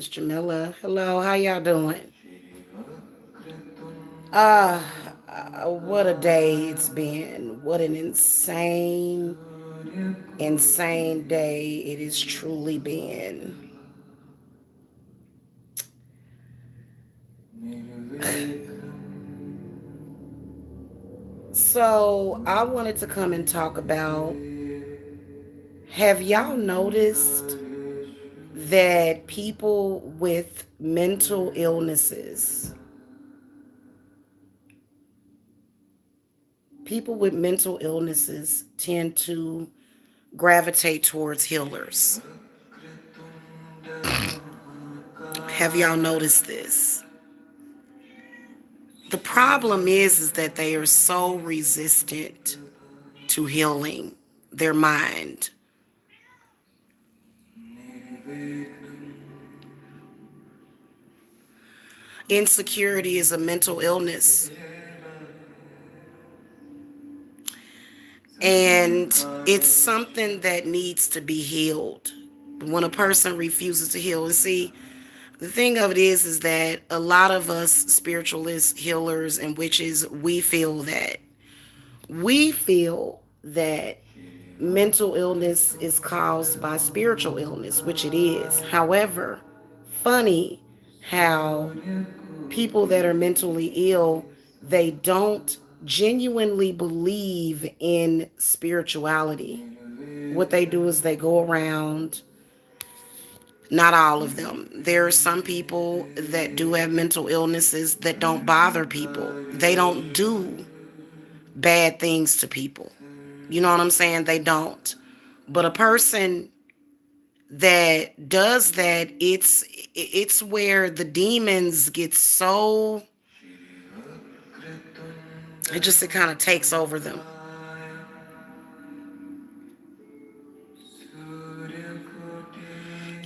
It's Jamila. Hello, how y'all doing? Uh, what a day it's been. What an insane day it has truly been. So, I wanted to come and talk about, have y'all noticed that people with mental illnesses tend to gravitate towards healers? Have y'all noticed this? The problem is that they are so resistant to healing their mind. Insecurity is a mental illness, and it's something that needs to be healed. When a person refuses to heal, and see, the thing of it is that a lot of us spiritualists, healers, and witches, we feel that mental illness is caused by spiritual illness, which it is. However, funny how people that are mentally ill, they don't genuinely believe in spirituality. What they do is they go around, not all of them. There are some people that do have mental illnesses that don't bother people. They don't do bad things to people. You know what I'm saying? They don't. But a person that does that, it's where the demons get so, it kind of takes over them.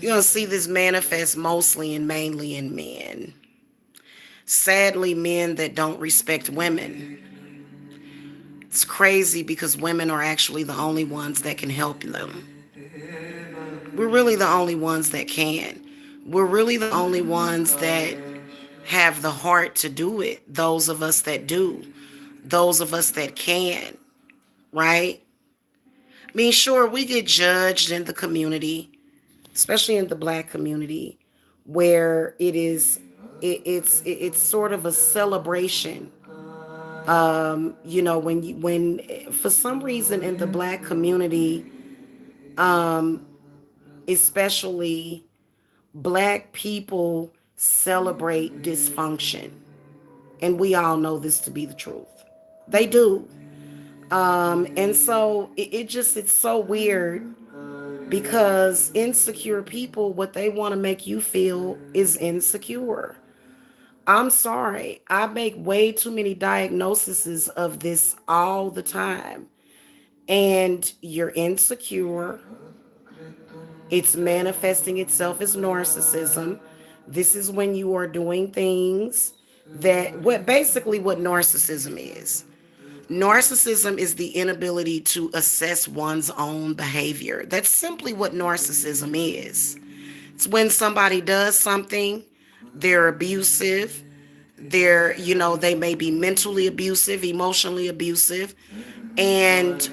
You're going to see this manifest mostly and mainly in men. Sadly, men that don't respect women. It's crazy because women are actually the only ones that can help them. We're really the only ones that can. We're really the only ones that have the heart to do it. Those of us that do. Those of us that can. Right? I mean, sure, we get judged in the community, especially in the black community, where it's sort of a celebration. When for some reason in the black community, um, especially black people celebrate dysfunction, and we all know this to be the truth. They do. And so it's so weird because insecure people, what they want to make you feel is insecure. I'm sorry. I make way too many diagnoses of this all the time. And you're insecure. It's manifesting itself as narcissism. This is when you are doing things what narcissism is. Narcissism is the inability to assess one's own behavior. That's simply what narcissism is. It's when somebody does something, they're abusive, they may be mentally abusive, emotionally abusive, and,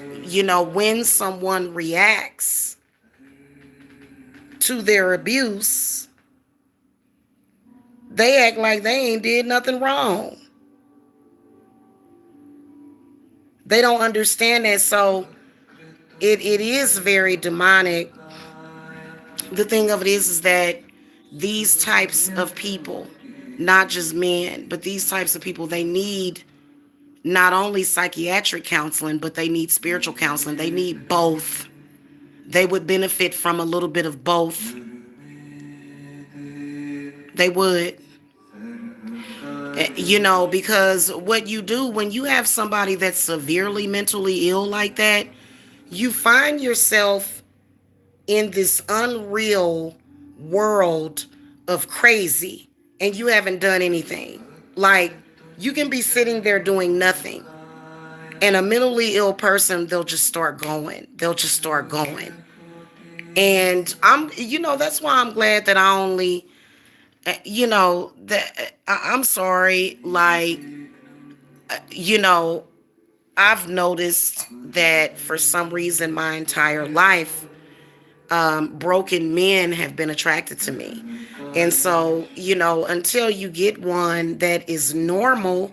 when someone reacts to their abuse, they act like they ain't did nothing wrong. They don't understand that. So it is very demonic. The thing of it is that these types of people, not just men, but these types of people, they need not only psychiatric counseling, but they need spiritual counseling. They need both. They would benefit from a little bit of both. They would. Because what you do when you have somebody that's severely mentally ill like that, you find yourself in this unreal world of crazy, and you haven't done anything. Like, you can be sitting there doing nothing, and a mentally ill person, they'll just start going. And that's why I'm glad that I only I'm sorry, like, you know, I've noticed that for some reason my entire life, broken men have been attracted to me. And so, until you get one that is normal,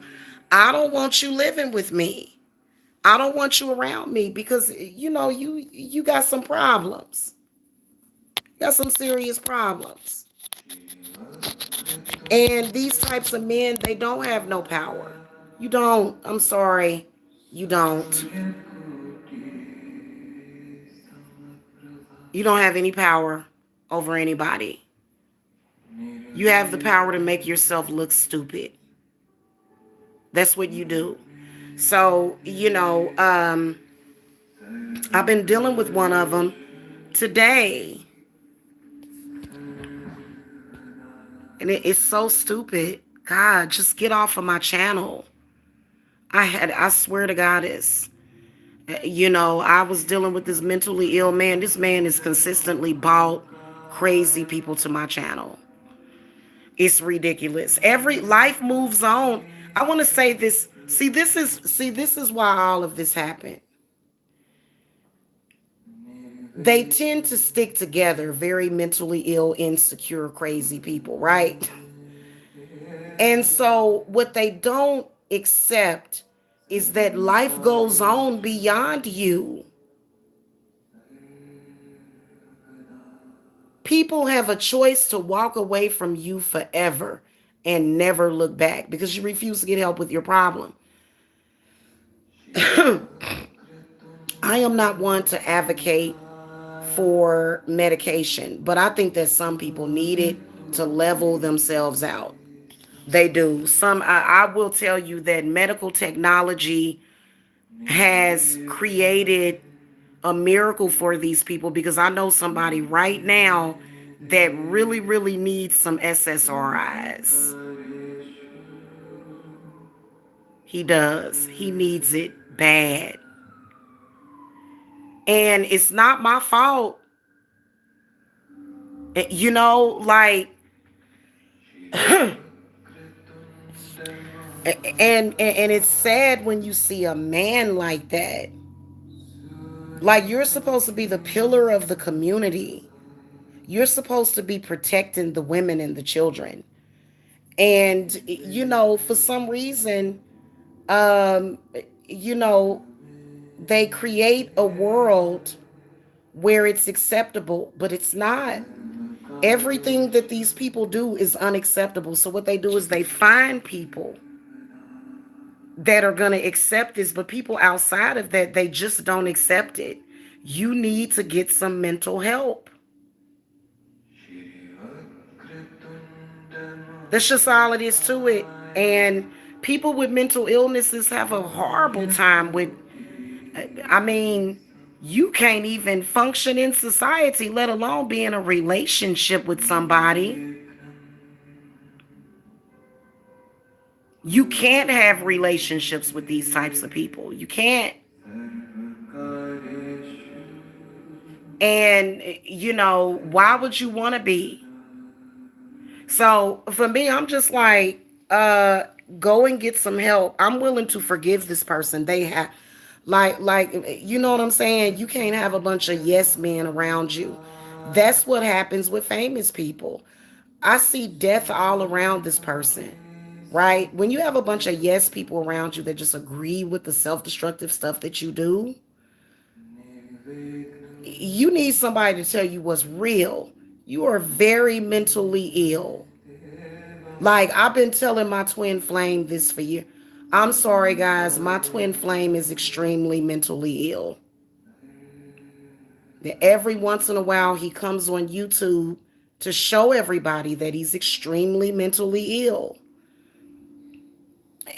I don't want you living with me. I don't want you around me because you got some problems. You got some serious problems. And these types of men, they don't have no power. You don't. I'm sorry. You don't. You don't have any power over anybody. You have the power to make yourself look stupid. That's what you do. So, I've been dealing with one of them today. And it's so stupid. God, just get off of my channel. I swear to God, I was dealing with this mentally ill man. This man is consistently brought crazy people to my channel. It's ridiculous. Every life moves on. I want to say this. See, this is why all of this happened. They tend to stick together, very mentally ill, insecure, crazy people, right? And so what they don't accept is that life goes on beyond you. People have a choice to walk away from you forever and never look back because you refuse to get help with your problem. I am not one to advocate for medication, but I think that some people need it to level themselves out. They do. I will tell you that medical technology has created a miracle for these people because I know somebody right now that really, really needs some SSRIs. He does. He needs it bad. And it's not my fault. Like, and it's sad when you see a man like that. Like, you're supposed to be the pillar of the community. You're supposed to be protecting the women and the children. And, for some reason, um, you know, they create a world where it's acceptable, but it's not. Everything that these people do is unacceptable. So what they do is they find people that are going to accept this, but people outside of that, they just don't accept it. You need to get some mental help. That's just all it is to it. And people with mental illnesses have a horrible time with, I mean, you can't even function in society, let alone be in a relationship with somebody. You can't have relationships with these types of people. You can't. And, why would you want to be? So for me, I'm just like, go and get some help. I'm willing to forgive this person. They have, like, you know what I'm saying? You can't have a bunch of yes men around you. That's what happens with famous people. I see death all around this person, right? When you have a bunch of yes people around you that just agree with the self-destructive stuff that you do, you need somebody to tell you what's real. You are very mentally ill. Like, I've been telling my twin flame this for years. I'm sorry, guys. My twin flame is extremely mentally ill. Every once in a while, he comes on YouTube to show everybody that he's extremely mentally ill.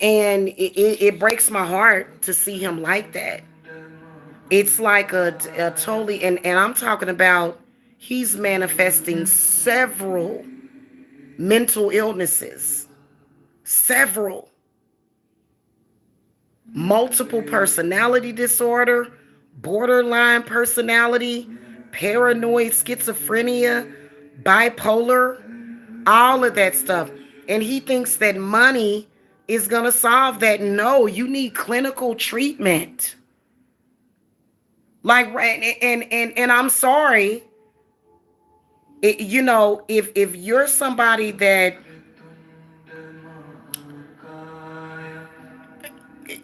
And it breaks my heart to see him like that. It's like a totally, and I'm talking about he's manifesting several mental illnesses, several. Multiple personality disorder, borderline personality, paranoid schizophrenia, bipolar. all of that stuff. And he thinks that money is going to solve that. No, you need clinical treatment. Like, and I'm sorry, if you're somebody that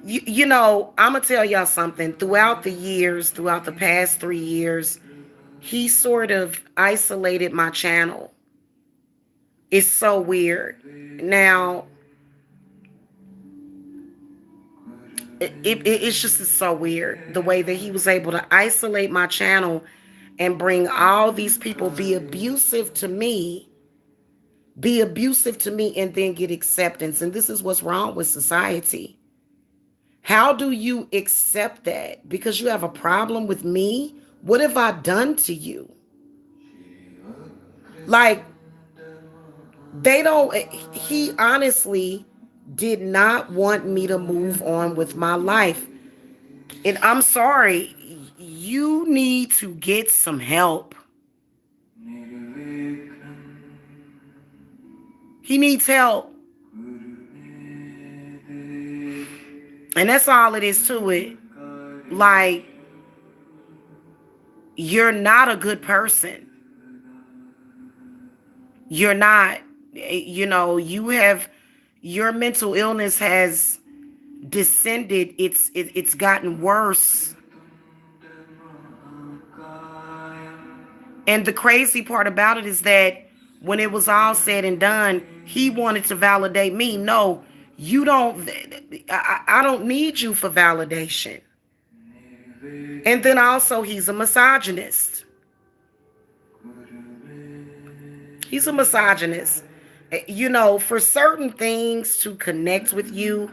I'm gonna tell y'all something. Throughout the years, throughout the past 3 years, he sort of isolated my channel. It's so weird. Now, it's just so weird the way that he was able to isolate my channel and bring all these people be abusive to me, and then get acceptance. And this is what's wrong with society. How do you accept that? Because you have a problem with me? What have I done to you? Like, they don't, he honestly did not want me to move on with my life. And I'm sorry, you need to get some help. He needs help. And that's all it is to it. Like, you're not a good person. You're not. You have, your mental illness has descended. It's gotten worse. And the crazy part about it is that when it was all said and done, he wanted to validate me. No, you don't. I don't need you for validation. And then also, he's a misogynist. He's a misogynist. For certain things to connect with you,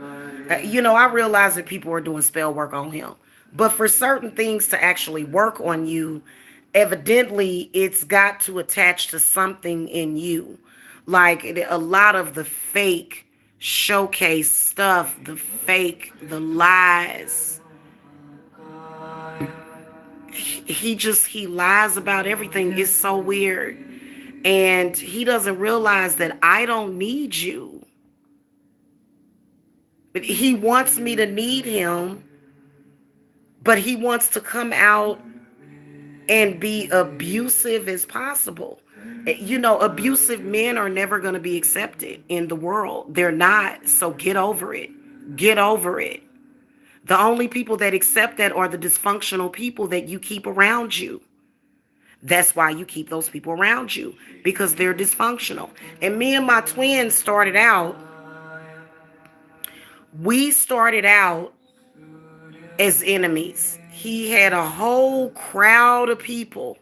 I realize that people are doing spell work on him. But for certain things to actually work on you, evidently it's got to attach to something in you. Like, a lot of the fake showcase stuff, the lies. He lies about everything. It's so weird. And he doesn't realize that I don't need you. But he wants me to need him, but he wants to come out and be abusive as possible. Abusive men are never going to be accepted in the world. They're not. So get over it. Get over it. The only people that accept that are the dysfunctional people that you keep around you. That's why you keep those people around you, because they're dysfunctional. And me and my twins we started out as enemies. He had a whole crowd of people.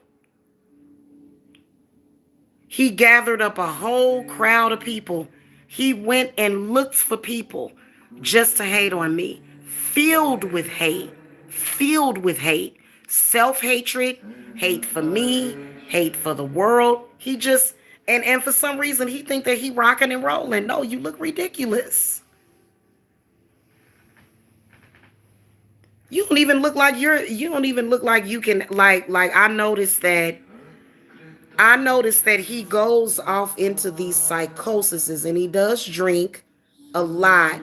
He gathered up a whole crowd of people. He went and looked for people just to hate on me. Filled with hate. Self-hatred, hate for me, hate for the world. He just, and for some reason, he think that he rocking and rolling. No, you look ridiculous. You don't even look like you can, like I noticed that he goes off into these psychoses, and he does drink a lot.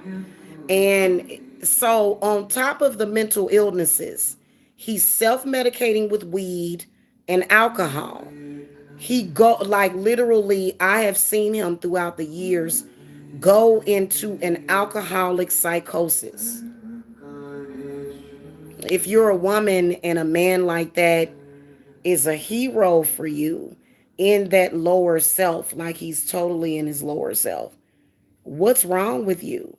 And so on top of the mental illnesses, he's self-medicating with weed and alcohol. Literally, I have seen him throughout the years go into an alcoholic psychosis. If you're a woman and a man like that is a hero for you in that lower self, like he's totally in his lower self, what's wrong with you?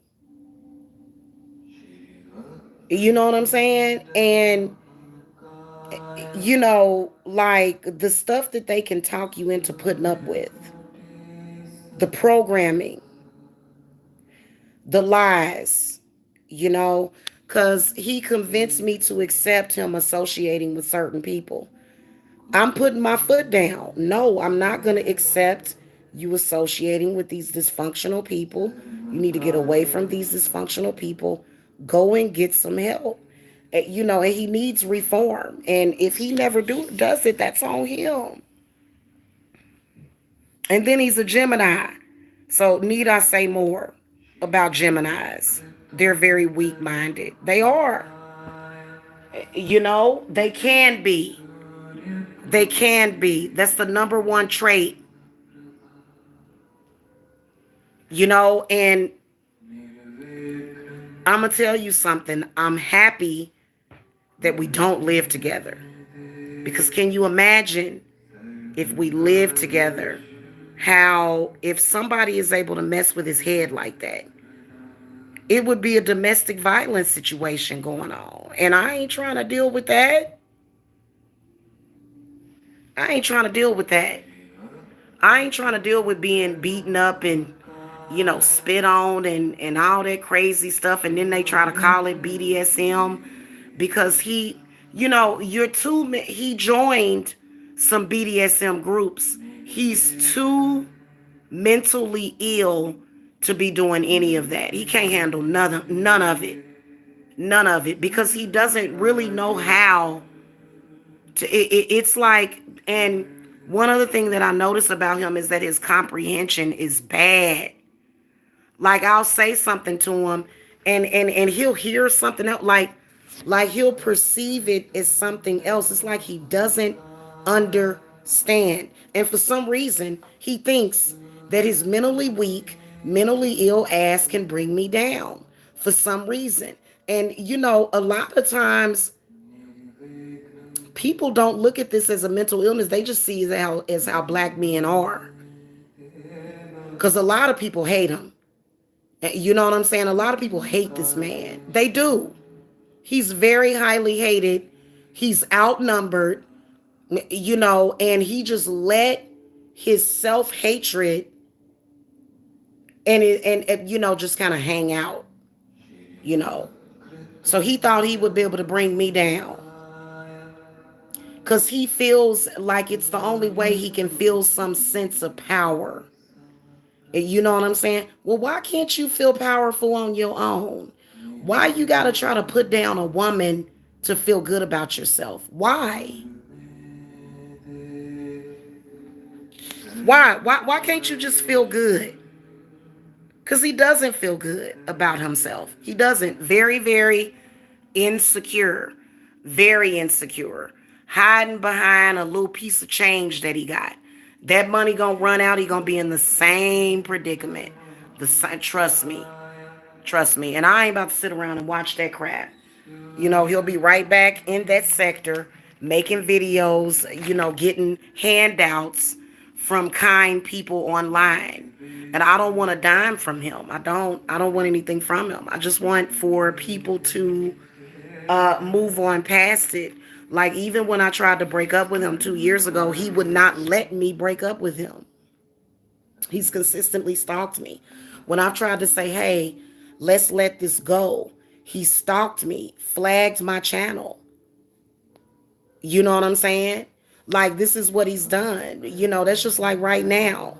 You know what I'm saying? And, like the stuff that they can talk you into putting up with, the programming, the lies, because he convinced me to accept him associating with certain people. I'm putting my foot down. No, I'm not going to accept you associating with these dysfunctional people. You need to get away from these dysfunctional people. Go and get some help. And he needs reform. And if he never does it, that's on him. And then he's a Gemini. So need I say more about Geminis? They're very weak-minded. They are. They can be. They can be. That's the number one trait. And I'm going to tell you something. I'm happy that we don't live together. Because can you imagine if we live together, how if somebody is able to mess with his head like that, it would be a domestic violence situation going on. And I ain't trying to deal with that. I ain't trying to deal with that. I ain't trying to deal with being beaten up and, spit on and all that crazy stuff. And then they try to call it BDSM because he joined some BDSM groups. He's too mentally ill to be doing any of that. He can't handle none of it. None of it, because he doesn't really know how to. It's like, and one other thing that I notice about him is that his comprehension is bad. Like I'll say something to him, and he'll hear something else, like he'll perceive it as something else. It's like he doesn't understand, and for some reason he thinks that his mentally weak, mentally ill ass can bring me down for some reason. And a lot of times people don't look at this as a mental illness. They just see it as how black men are. Because a lot of people hate him. You know what I'm saying? A lot of people hate this man. They do. He's very highly hated. He's outnumbered, and he just let his self-hatred and just kind of hang out, So he thought he would be able to bring me down. Because he feels like it's the only way he can feel some sense of power. You know what I'm saying? Well, why can't you feel powerful on your own? Why you got to try to put down a woman to feel good about yourself? Why? Why can't you just feel good? Because he doesn't feel good about himself. He doesn't. Very, very insecure. Very insecure. Hiding behind a little piece of change that he got. That money gonna run out. He gonna be in the same predicament. Trust me. Trust me. And I ain't about to sit around and watch that crap. He'll be right back in that sector, making videos, getting handouts from kind people online. And I don't want a dime from him. I don't want anything from him. I just want for people to move on past it. Like, even when I tried to break up with him 2 years ago, he would not let me break up with him. He's consistently stalked me. When I've tried to say, hey, let's let this go, he stalked me, flagged my channel. You know what I'm saying? Like, this is what he's done. That's just like right now.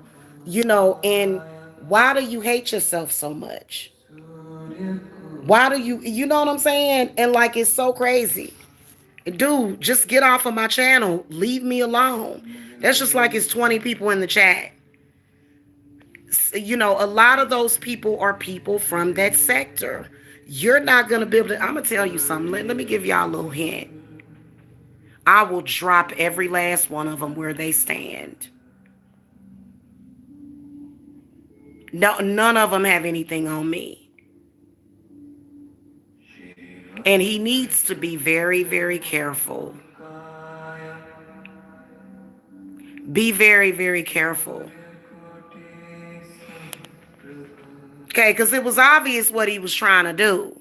And why do you hate yourself so much? Why do you know what I'm saying? And like, it's so crazy. Dude, just get off of my channel. Leave me alone. That's just like it's 20 people in the chat. A lot of those people are people from that sector. You're not going to be able to. I'm going to tell you something. Let me give y'all a little hint. I will drop every last one of them where they stand. No, none of them have anything on me. And he needs to be very, very careful. Be very, very careful. Okay, because it was obvious what he was trying to do.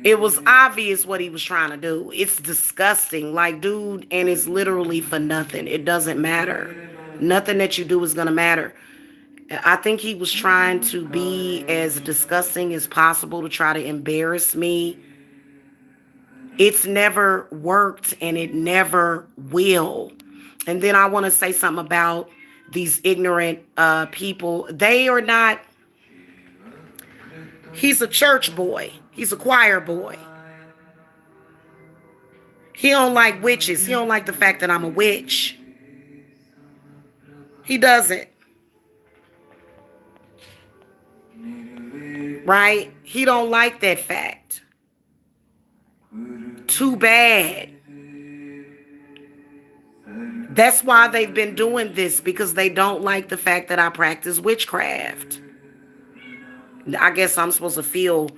It was obvious what he was trying to do. It's disgusting. Like, dude, and it's literally for nothing. It doesn't matter. Nothing that you do is going to matter. I think he was trying to be as disgusting as possible to try to embarrass me. It's never worked, and it never will. And then I want to say something about these ignorant people. They are not. He's a church boy. He's a choir boy. He don't like witches. He don't like the fact that I'm a witch. He doesn't. Right? He don't like that fact. Too bad. That's why they've been doing this, because they don't like the fact that I practice witchcraft. I guess I'm supposed to feel,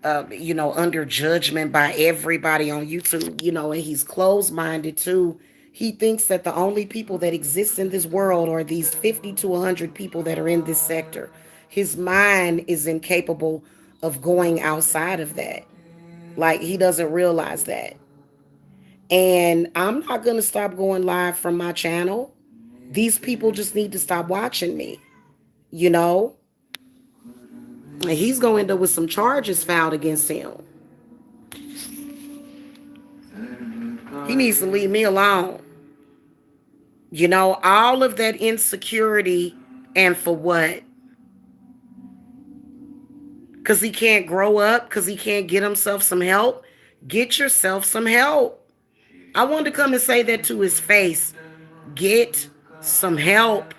under judgment by everybody on YouTube, and he's closed-minded too. He thinks that the only people that exist in this world are these 50 to 100 people that are in this sector. His mind is incapable of going outside of that. Like, he doesn't realize that. And I'm not going to stop going live from my channel. These people just need to stop watching me, you know? And he's going to end up with some charges filed against him. He needs to leave me alone. All of that insecurity, and for what? Because he can't grow up, because he can't get himself some help. Get yourself some help. I wanted to come and say that to his face. Get some help.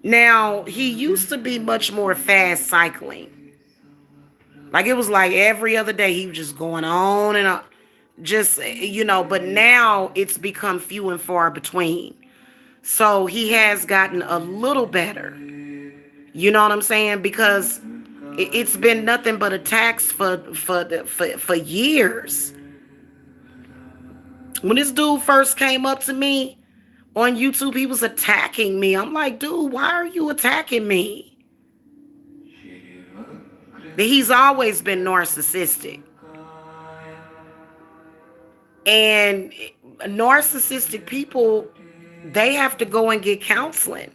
Now, he used to be much more fast cycling. Like, it was like every other day he was just going on and on. Just, but now it's become few and far between. So he has gotten a little better. You know what I'm saying? Because it's been nothing but attacks for years. When this dude first came up to me on YouTube, he was attacking me. I'm like, dude, why are you attacking me? But he's always been narcissistic. And narcissistic people, they have to go and get counseling.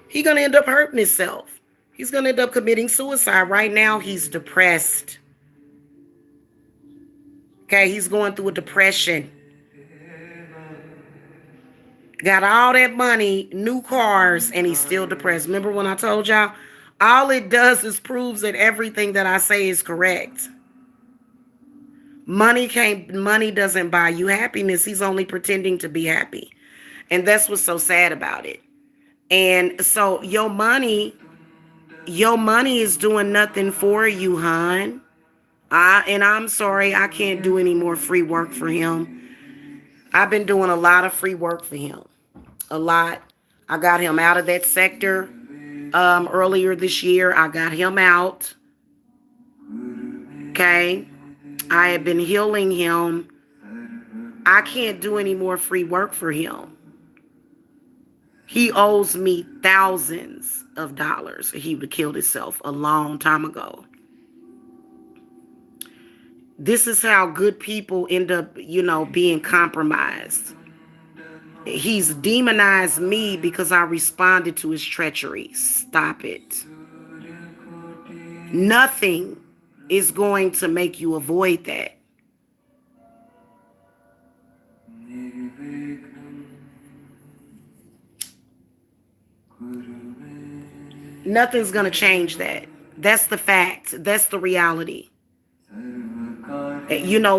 He's going to end up hurting himself. He's going to end up committing suicide. Right now, he's depressed. Okay, he's going through a depression. Got all that money, new cars, and he's still depressed. Remember when I told y'all? All it does is proves that everything that I say is correct. Money doesn't buy you happiness. He's only pretending to be happy. And that's what's so sad about it. And so your money is doing nothing for you, hon. And I'm sorry, I can't do any more free work for him. I've been doing a lot of free work for him. A lot. I got him out of that sector earlier this year. I got him out. Okay. I have been healing him. I can't do any more free work for him. He owes me thousands of dollars. He would have killed himself a long time ago. This is how good people end up, being compromised. He's demonized me because I responded to his treachery. Stop it. Nothing is going to make you avoid that. Nothing's going to change that. That's the fact. That's the reality.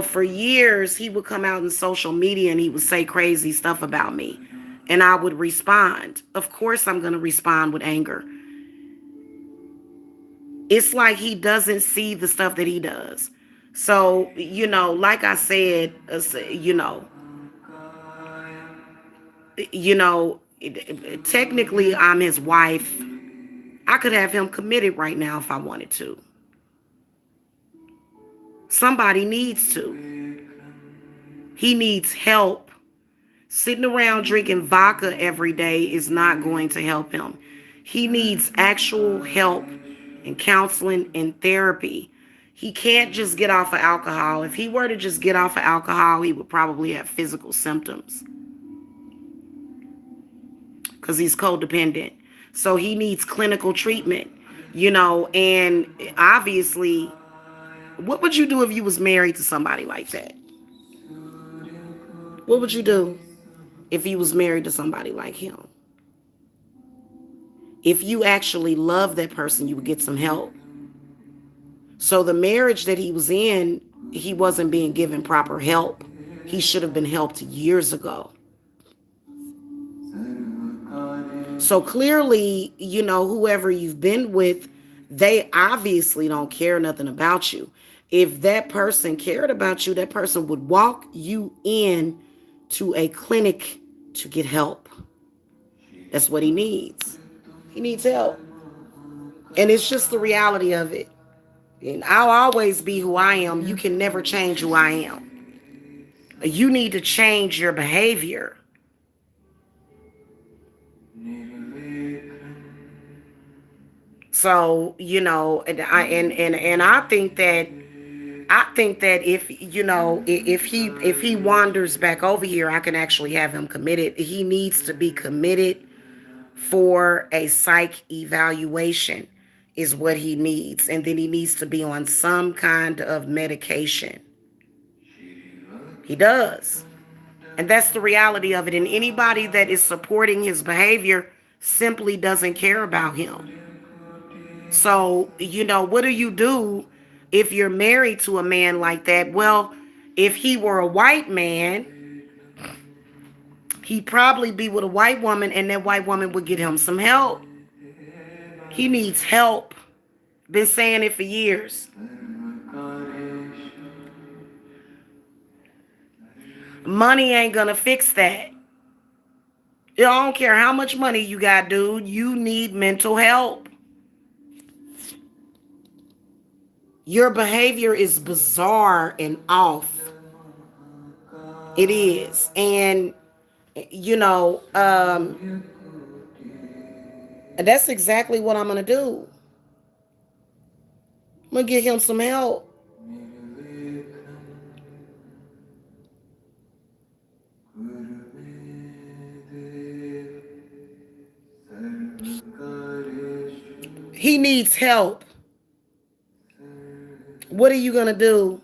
For years, he would come out in social media and he would say crazy stuff about me. And I would respond. Of course, I'm going to respond with anger. It's like he doesn't see the stuff that he does. So, like I said, technically I'm his wife. I could have him committed right now if I wanted to. Somebody needs to. He needs help. Sitting around drinking vodka every day is not going to help him. He needs actual help and counseling and therapy. He can't just get off of alcohol. If he were to just get off of alcohol, he would probably have physical symptoms. Because he's codependent. So he needs clinical treatment, and obviously, what would you do if you was married to somebody like that? What would you do if you was married to somebody like him? If you actually love that person, you would get some help. So the marriage that he was in, he wasn't being given proper help. He should have been helped years ago. So clearly, whoever you've been with, they obviously don't care nothing about you. If that person cared about you, that person would walk you in to a clinic to get help. That's what he needs. He needs help. And it's just the reality of it. And I'll always be who I am. You can never change who I am. You need to change your behavior. So, and I think that if he wanders back over here, I can actually have him committed. He needs to be committed for a psych evaluation is what he needs. And then he needs to be on some kind of medication. He does. And that's the reality of it. And anybody that is supporting his behavior simply doesn't care about him. So, what do you do if you're married to a man like that? Well, if he were a white man, he'd probably be with a white woman, and that white woman would get him some help. He needs help. Been saying it for years. Money ain't gonna fix that. I don't care how much money you got, dude. You need mental help. Your behavior is bizarre and off. It is. And, that's exactly what I'm going to do. I'm going to get him some help. He needs help. What are you going to do?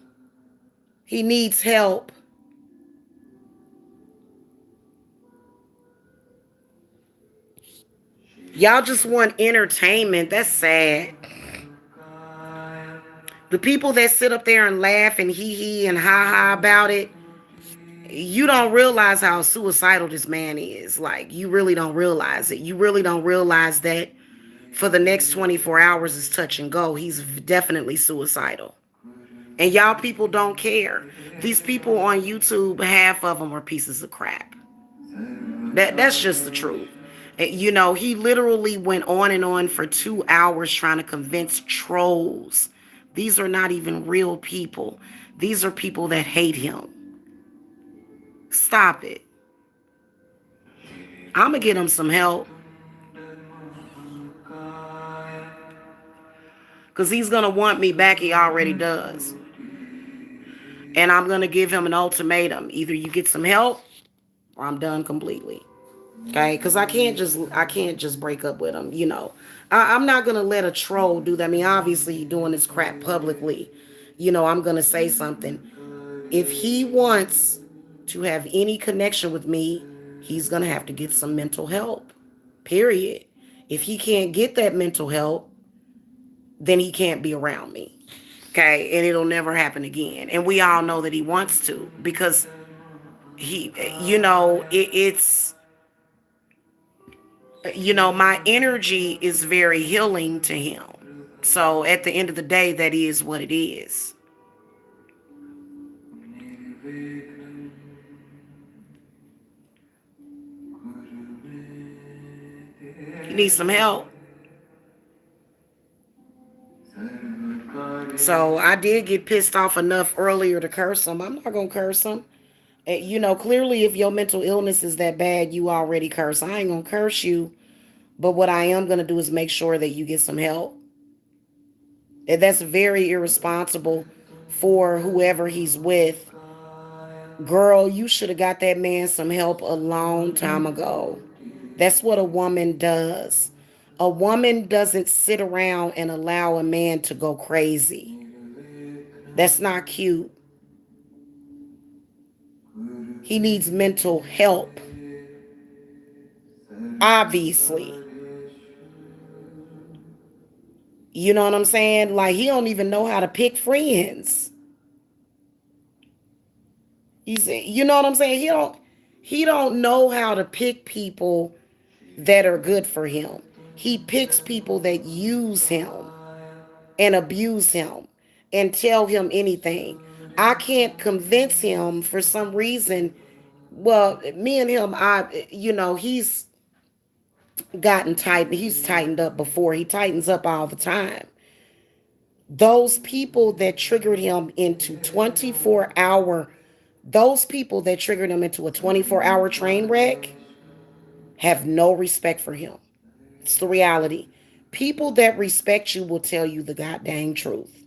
He needs help. Y'all just want entertainment. That's sad. The people that sit up there and laugh and hee and ha about it, you don't realize how suicidal this man is. Like, you really don't realize it. You really don't realize that for the next 24 hours is touch and go. He's definitely suicidal. And y'all people don't care. These people on YouTube, half of them are pieces of crap. That's just the truth. He literally went on and on for 2 hours trying to convince trolls. These are not even real people. These are people that hate him. Stop it. I'm going to get him some help. Because he's going to want me back. He already does. And I'm going to give him an ultimatum. Either you get some help or I'm done completely. Okay? Because I can't just break up with him, I'm not going to let a troll do that. I mean, obviously he's doing this crap publicly. I'm going to say something. If he wants to have any connection with me, he's going to have to get some mental help. Period. If he can't get that mental help, then he can't be around me. Okay? And it'll never happen again. And we all know that he wants to, because it's my energy is very healing to him. So at the end of the day, that is what it is. He needs some help. So I did get pissed off enough earlier to curse him. I'm not going to curse him. Clearly if your mental illness is that bad, you already curse. I ain't going to curse you. But what I am going to do is make sure that you get some help. And that's very irresponsible for whoever he's with. Girl, you should have got that man some help a long time ago. That's what a woman does. A woman doesn't sit around and allow a man to go crazy. That's not cute. He needs mental help. Obviously. You know what I'm saying? Like, he don't even know how to pick friends. You know what I'm saying? He don't know how to pick people that are good for him. He picks people that use him and abuse him and tell him anything. I can't convince him for some reason. Well, me and him, he's he's tightened up before. He tightens up all the time. Those people that triggered him into 24-hour, those people that triggered him into a 24-hour train wreck have no respect for him. It's the reality. People that respect you will tell you the goddamn truth.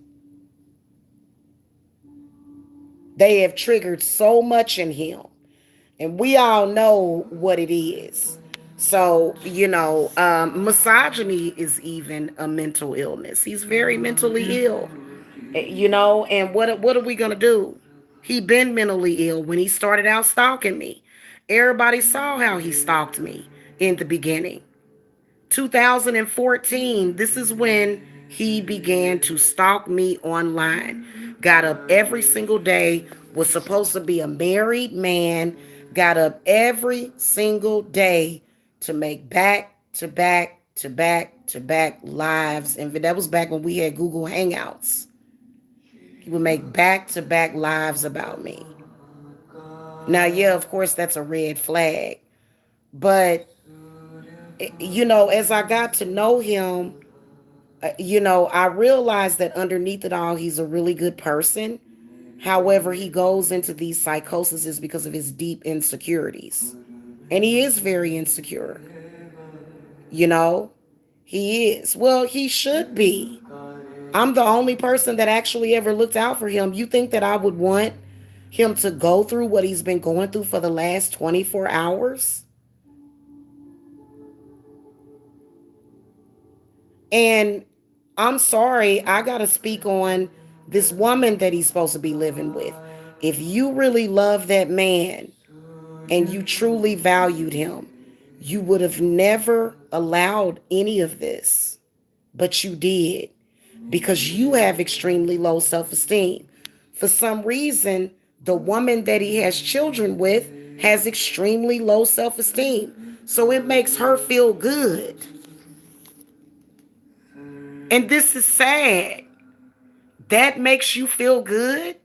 They have triggered so much in him. And we all know what it is. So, misogyny is even a mental illness. He's very mentally ill. And what are we gonna do? He been mentally ill when he started out stalking me. Everybody saw how he stalked me in the beginning. 2014, this is when he began to stalk me online. Got up every single day, was supposed to be a married man, got up every single day to make back to back to back to back lives. And that was back when we had Google Hangouts. He would make back to back lives about me. Now, yeah, of course, that's a red flag. But as I got to know him, I realized that underneath it all, he's a really good person. However, he goes into these psychoses because of his deep insecurities. And he is very insecure. You know, he is. Well, he should be. I'm the only person that actually ever looked out for him. You think that I would want him to go through what he's been going through for the last 24 hours? And I'm sorry, I got to speak on this woman that he's supposed to be living with. If you really love that man and you truly valued him, you would have never allowed any of this. But you did because you have extremely low self-esteem. For some reason, the woman that he has children with has extremely low self-esteem. So it makes her feel good. And this is sad. That makes you feel good?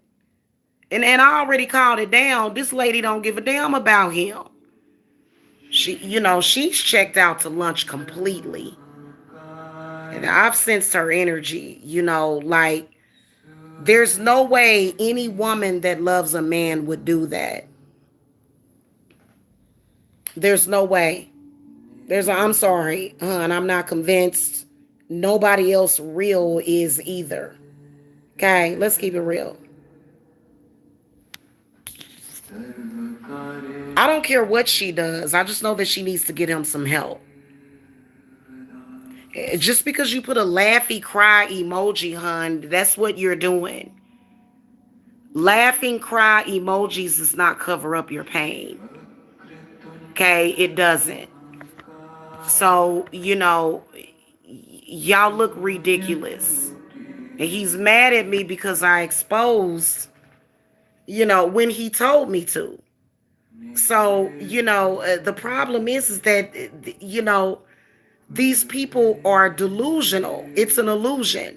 And I already called it down. This lady don't give a damn about him. She's checked out to lunch completely. And I've sensed her energy, like there's no way any woman that loves a man would do that. There's no way. I'm sorry, hon, I'm not convinced. Nobody else real is either. Okay, let's keep it real. I don't care what she does. I just know that she needs to get him some help. Just because you put a laughy cry emoji, hun, that's what you're doing. Laughing cry emojis does not cover up your pain. Okay, it doesn't. So, y'all look ridiculous. And he's mad at me because I exposed, when he told me to. So, the problem is that, these people are delusional. It's an illusion.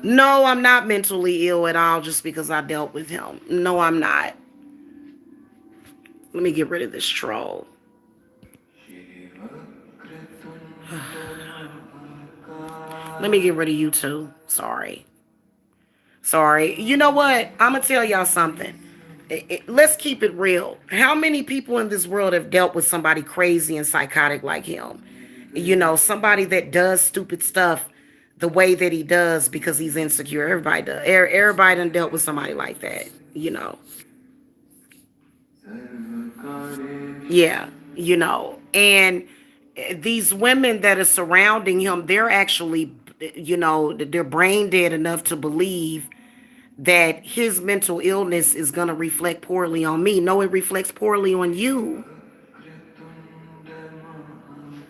No, I'm not mentally ill at all just because I dealt with him. No, I'm not. Let me get rid of this troll. Let me get rid of you too. Sorry. You know what? I'm going to tell y'all something. Let's keep it real. How many people in this world have dealt with somebody crazy and psychotic like him? Somebody that does stupid stuff the way that he does because he's insecure. Everybody does. Everybody done dealt with somebody like that. Yeah, and these women that are surrounding him, they're actually, they're brain dead enough to believe that his mental illness is going to reflect poorly on me. No, it reflects poorly on you.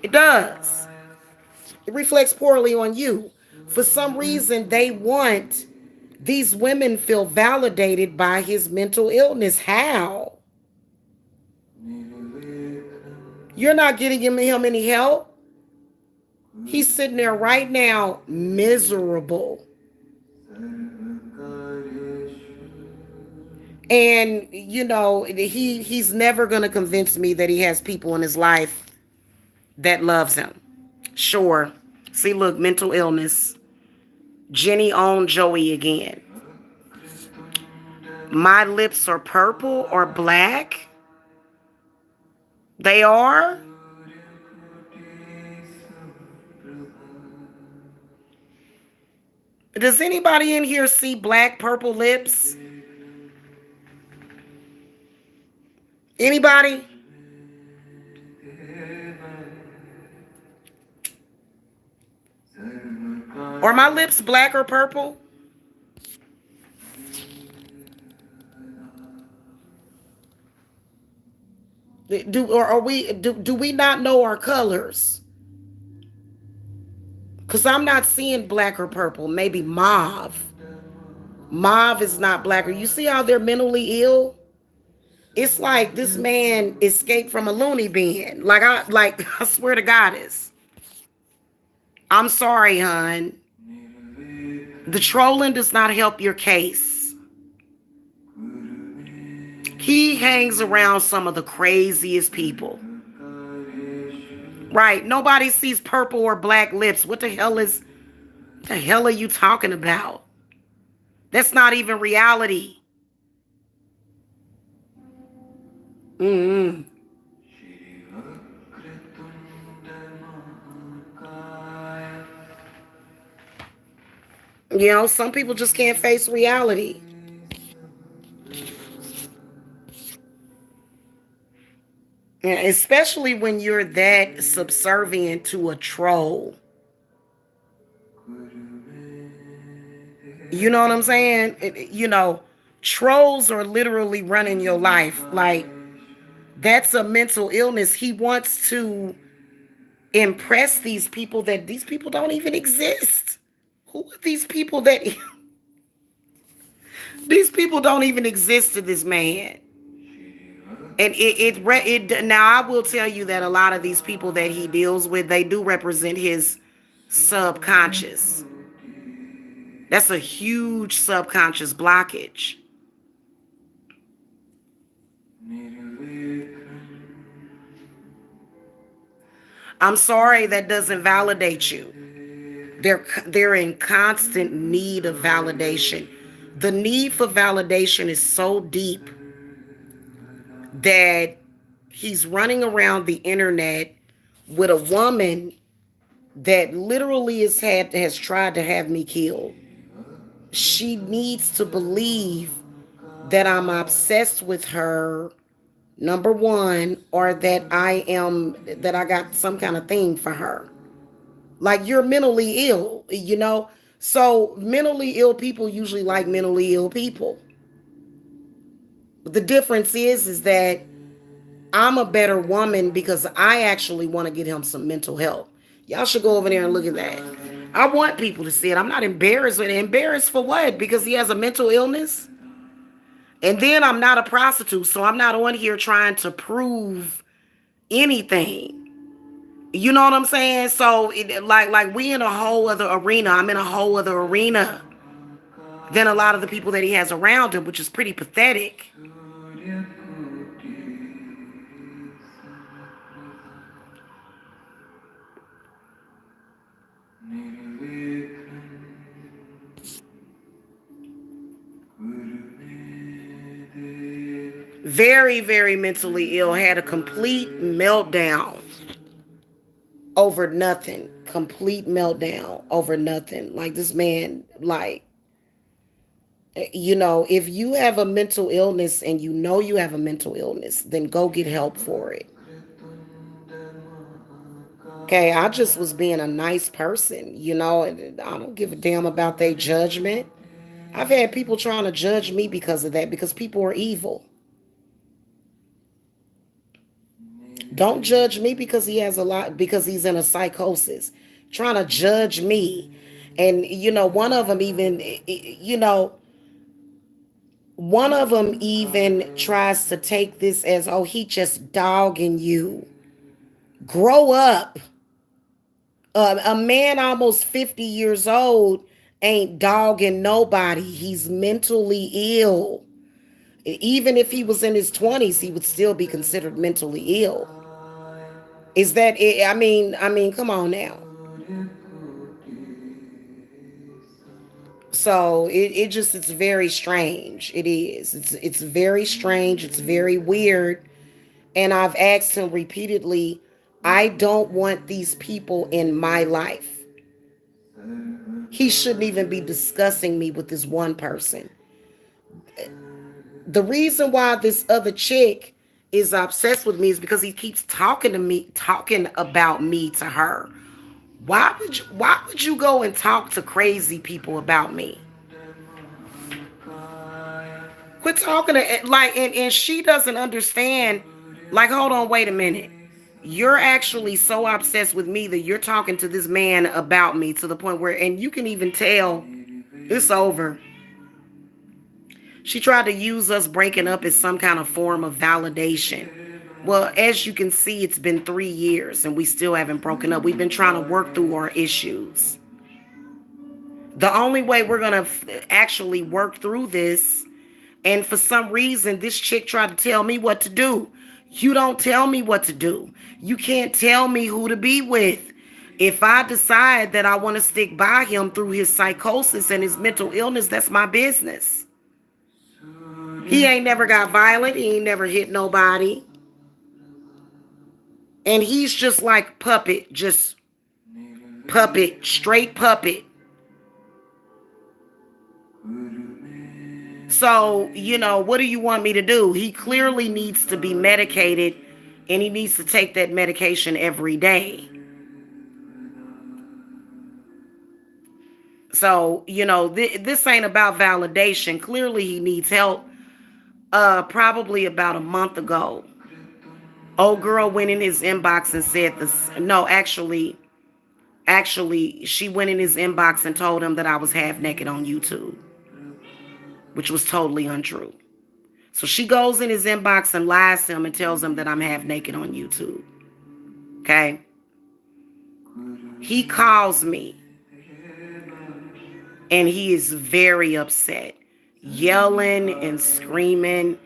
It does. It reflects poorly on you. For some reason, they want These women feel validated by his mental illness. How? You're not getting him any help. He's sitting there right now, miserable. And he's never going to convince me that he has people in his life that loves him. Sure. See, look, mental illness. Jenny on Joey again. My lips are purple or black. They are. Does anybody in here see black, purple lips? Anybody? Are my lips black or purple? Do we not know our colors? Because I'm not seeing black or purple. Maybe mauve. Mauve is not black. Or you see how they're mentally ill? It's like this man escaped from a loony bin. I swear to Goddess. I'm sorry, hon. The trolling does not help your case. He hangs around some of the craziest people. Right. Nobody sees purple or black lips. What the hell are you talking about? That's not even reality. Mm-hmm. Some people just can't face reality. Especially when you're that subservient to a troll. You know what I'm saying? Trolls are literally running your life. Like, that's a mental illness. He wants to impress these people that these people don't even exist. Who are these people that... These people don't even exist to this man. And now I will tell you that a lot of these people that he deals with, they do represent his subconscious. That's a huge subconscious blockage. I'm sorry, that doesn't validate you. They're in constant need of validation. The need for validation is so deep that he's running around the internet with a woman that literally has tried to have me killed. She needs to believe that I'm obsessed with her, number one, or that I got some kind of thing for her. Like, you're mentally ill, So mentally ill people usually like mentally ill people. But the difference is that I'm a better woman because I actually want to get him some mental help. Y'all should go over there and look at that. I want people to see it. I'm not embarrassed with it. Embarrassed for what? Because he has a mental illness? And then I'm not a prostitute, so I'm not on here trying to prove anything. You know what I'm saying? So like we in a whole other arena. I'm in a whole other arena than a lot of the people that he has around him, which is pretty pathetic. Very, very mentally ill, had a complete meltdown over nothing. Complete meltdown over nothing. Like, this man, like, if you have a mental illness and you have a mental illness, then go get help for it. Okay, I just was being a nice person, and I don't give a damn about their judgment. I've had people trying to judge me because of that, because people are evil. Don't judge me because he's in a psychosis. Trying to judge me. And one of them even, one of them even tries to take this as, oh, he just dogging you. Grow up. A man almost 50 years old ain't dogging nobody. He's mentally ill. Even if he was in his 20s, he would still be considered mentally ill. Is that it? I mean, come on now. So it's very strange. It is. It's very strange. It's very weird. And I've asked him repeatedly, I don't want these people in my life. He shouldn't even be discussing me with this one person. The reason why this other chick is obsessed with me is because he keeps talking to me, talking about me to her. Why would you go and talk to crazy people about me? Quit talking to like and she doesn't understand. Like, hold on, wait a minute. You're actually so obsessed with me that you're talking to this man about me to the point where, and you can even tell it's over. She tried to use us breaking up as some kind of form of validation. Well, as you can see, it's been 3 years and we still haven't broken up. We've been trying to work through our issues. The only way we're going to actually work through this, and for some reason, this chick tried to tell me what to do. You don't tell me what to do. You can't tell me who to be with. If I decide that I want to stick by him through his psychosis and his mental illness, that's my business. He ain't never got violent. He ain't never hit nobody. And he's just like puppet, just puppet, straight puppet. So, what do you want me to do? He clearly needs to be medicated and he needs to take that medication every day. So, this ain't about validation. Clearly he needs help. Probably about a month ago, old girl went in his inbox and said this. No, actually, she went in his inbox and told him that I was half naked on YouTube, which was totally untrue. So she goes in his inbox and lies to him and tells him that I'm half naked on YouTube. Okay? He calls me and he is very upset, yelling and screaming.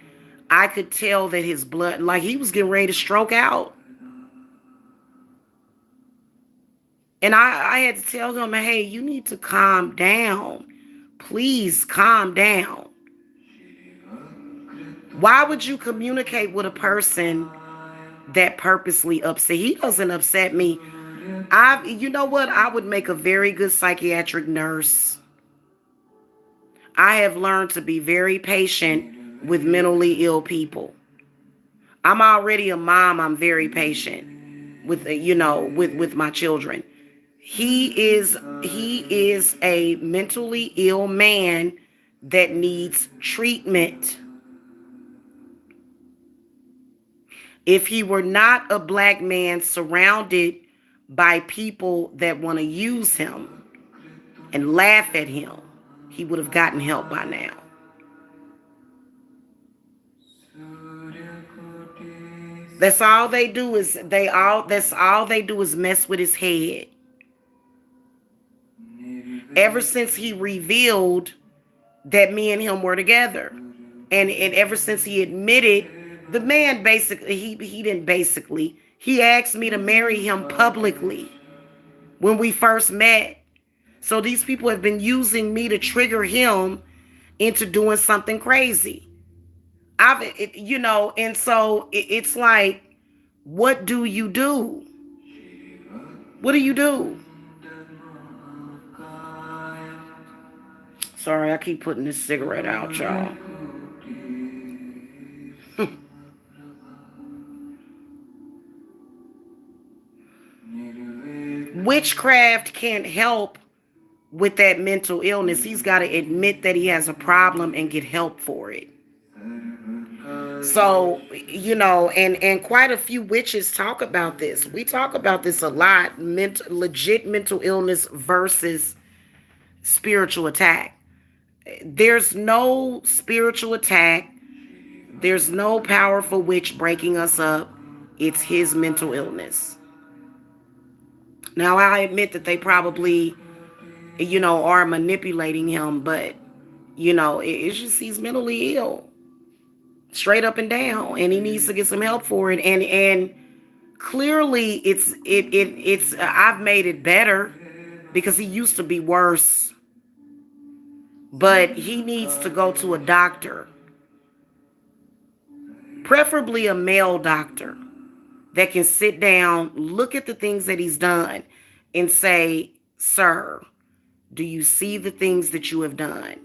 I could tell that his blood, like he was getting ready to stroke out. And I had to tell him, hey, you need to calm down. Please calm down. Why would you communicate with a person that purposely upset? He doesn't upset me. You know what? I would make a very good psychiatric nurse. I have learned to be very patient with mentally ill people. I'm already a mom. I'm very patient with, with my children. He is a mentally ill man that needs treatment. If he were not a black man surrounded by people that want to use him and laugh at him, he would have gotten help by now. That's all they do is mess with his head. Ever since he revealed that me and him were together, and ever since he admitted, the man basically, he asked me to marry him publicly when we first met. So these people have been using me to trigger him into doing something crazy. And so it's like, what do you do? What do you do? Sorry, I keep putting this cigarette out, y'all. Witchcraft can't help with that mental illness. He's got to admit that he has a problem and get help for it. So, and quite a few witches talk about this. We talk about this a lot. Legit mental illness versus spiritual attack. There's no spiritual attack. There's no powerful witch breaking us up. It's his mental illness. Now, I admit that they probably, are manipulating him, but, it's just he's mentally ill, straight up and down, and he needs to get some help for it. And clearly, it's I've made it better because he used to be worse, but he needs to go to a doctor, preferably a male doctor that can sit down, look at the things that he's done, and say, "Sir, do you see the things that you have done?"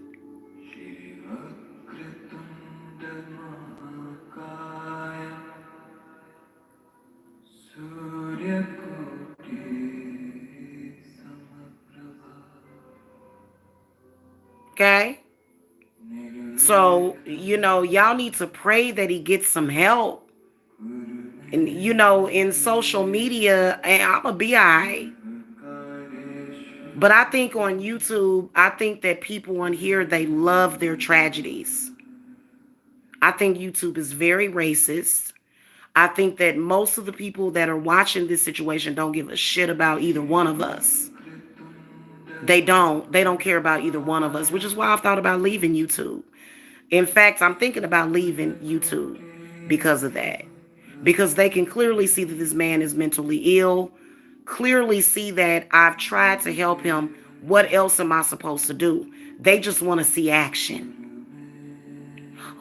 Okay? So, y'all need to pray that he gets some help. And, in social media, and I'm going to be all right. But I think on YouTube, I think that people on here, they love their tragedies. I think YouTube is very racist. I think that most of the people that are watching this situation don't give a shit about either one of us. They don't. They don't care about either one of us, which is why I've thought about leaving YouTube. In fact, I'm thinking about leaving YouTube because of that. Because they can clearly see that this man is mentally ill, clearly see that I've tried to help him. What else am I supposed to do? They just want to see action.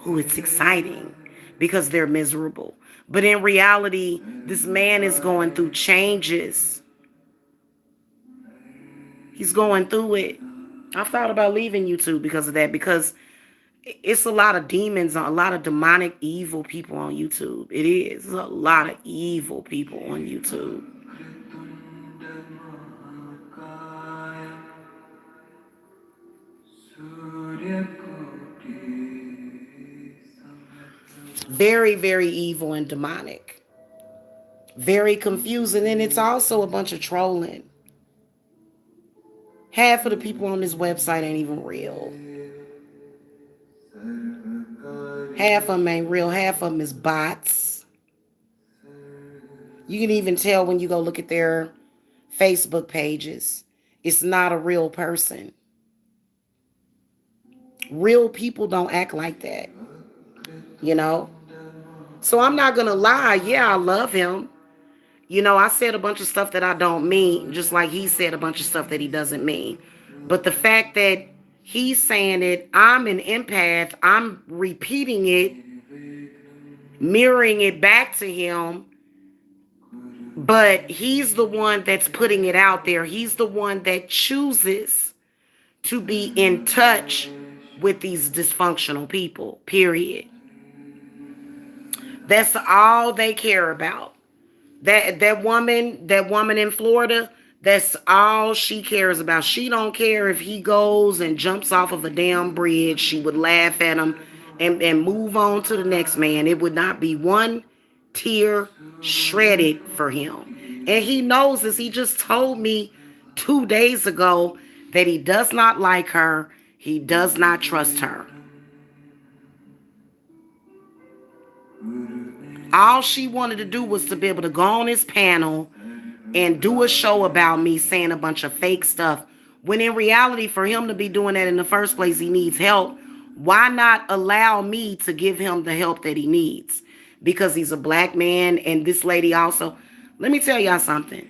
Oh, it's exciting because they're miserable. But in reality, this man is going through changes. He's going through it. I've thought about leaving YouTube because of that, because it's a lot of demons, a lot of demonic, evil people on YouTube. It is. There's a lot of evil people on YouTube. Very, very evil and demonic. Very confusing. And it's also a bunch of trolling. Half of the people on this website ain't even real. Half of them ain't real. Half of them is bots. You can even tell when you go look at their Facebook pages. It's not a real person. Real people don't act like that. So I'm not going to lie. Yeah, I love him. I said a bunch of stuff that I don't mean, just like he said a bunch of stuff that he doesn't mean. But the fact that he's saying it, I'm an empath, I'm repeating it, mirroring it back to him, but he's the one that's putting it out there. He's the one that chooses to be in touch with these dysfunctional people, period. That's all they care about. That woman in Florida, that's all she cares about. She don't care if he goes and jumps off of a damn bridge. She would laugh at him and move on to the next man. It would not be one tear shredded for him. And he knows this. He just told me 2 days ago that he does not like her. He does not trust her. All she wanted to do was to be able to go on his panel and do a show about me saying a bunch of fake stuff. When in reality, for him to be doing that in the first place, he needs help. Why not allow me to give him the help that he needs? Because he's a black man, and this lady also. Let me tell y'all something.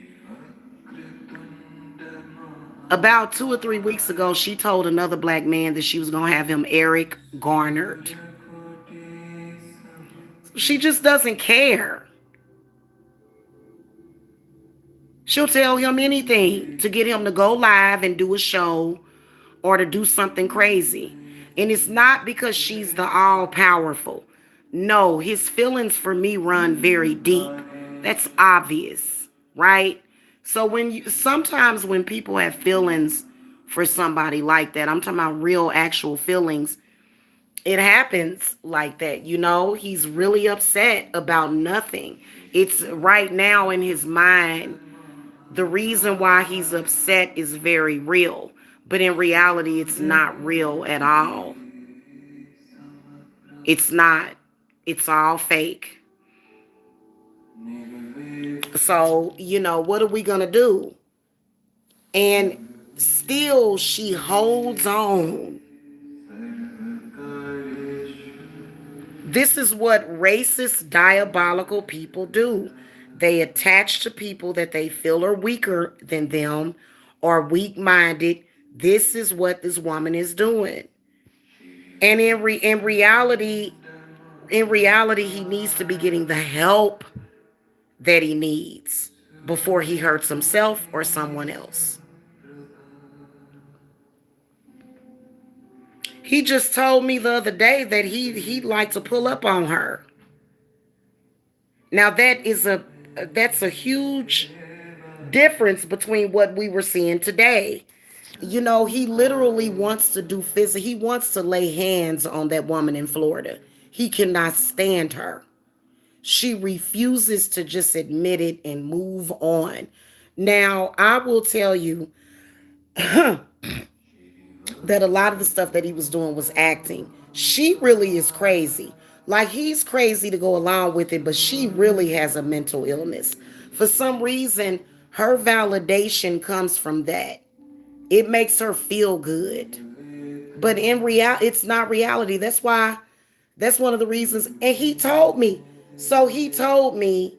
About 2 or 3 weeks ago, she told another black man that she was going to have him Eric garnered. She just doesn't care. She'll tell him anything to get him to go live and do a show or to do something crazy. And it's not because she's the all-powerful. No, his feelings for me run very deep. That's obvious, right? So sometimes when people have feelings for somebody like that, I'm talking about real, actual feelings, it happens like that. He's really upset about nothing. It's right now in his mind. The reason why he's upset is very real. But in reality, it's not real at all. It's not. It's all fake. So, what are we going to do? And still, she holds on. This is what racist, diabolical people do. They attach to people that they feel are weaker than them or weak-minded. This is what this woman is doing. And in reality, he needs to be getting the help that he needs before he hurts himself or someone else. He just told me the other day that he'd like to pull up on her. Now that's a huge difference between what we were seeing today. He literally wants to do physical. He wants to lay hands on that woman in Florida. He cannot stand her. She refuses to just admit it and move on. Now, I will tell you that a lot of the stuff that he was doing was acting. She really is crazy. Like, he's crazy to go along with it, but she really has a mental illness. For some reason, her validation comes from that. It makes her feel good. But in reality, it's not reality. That's one of the reasons. And he told me. So he told me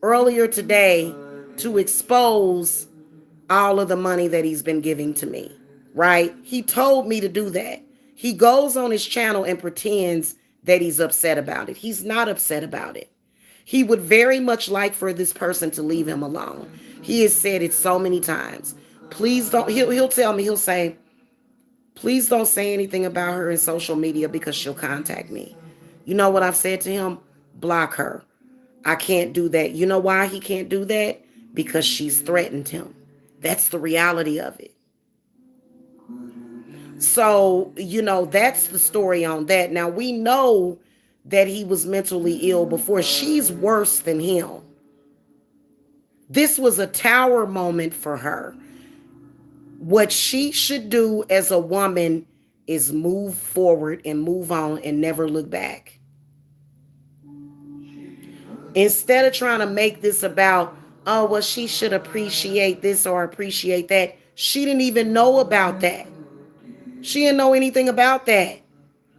earlier today to expose all of the money that he's been giving to me, right? He told me to do that. He goes on his channel and pretends that he's upset about it. He's not upset about it. He would very much like for this person to leave him alone. He has said it so many times. Please don't, he'll tell me, he'll say, please don't say anything about her in social media because she'll contact me. You know what I've said to him? Block her. I can't do that. You know why he can't do that? Because she's threatened him. That's the reality of it. So, that's the story on that. Now, we know that he was mentally ill before. She's worse than him. This was a tower moment for her. What she should do as a woman is move forward and move on and never look back. Instead of trying to make this about, oh, well, she should appreciate this or appreciate that. She didn't even know about that. She didn't know anything about that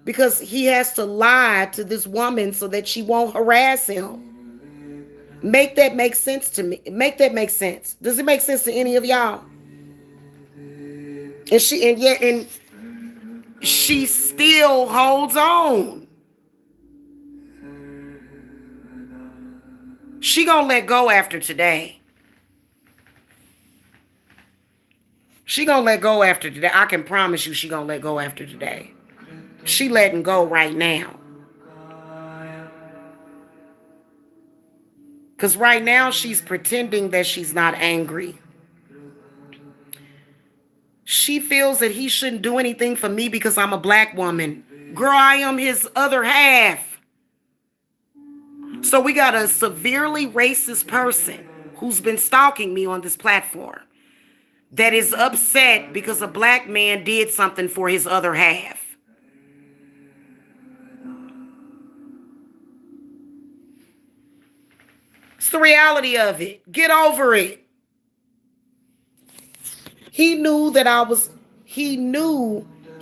because he has to lie to this woman so that she won't harass him. Make that make sense to me. Make that make sense. Does it make sense to any of y'all? And she still holds on. She gonna let go after today. She gonna let go after today. I can promise you she gonna let go after today. She letting go right now. Because right now she's pretending that she's not angry. She feels that he shouldn't do anything for me because I'm a black woman. Girl, I am his other half. So we got a severely racist person who's been stalking me on this platform that is upset because a black man did something for his other half. It's the reality of it. Get over it. He knew that he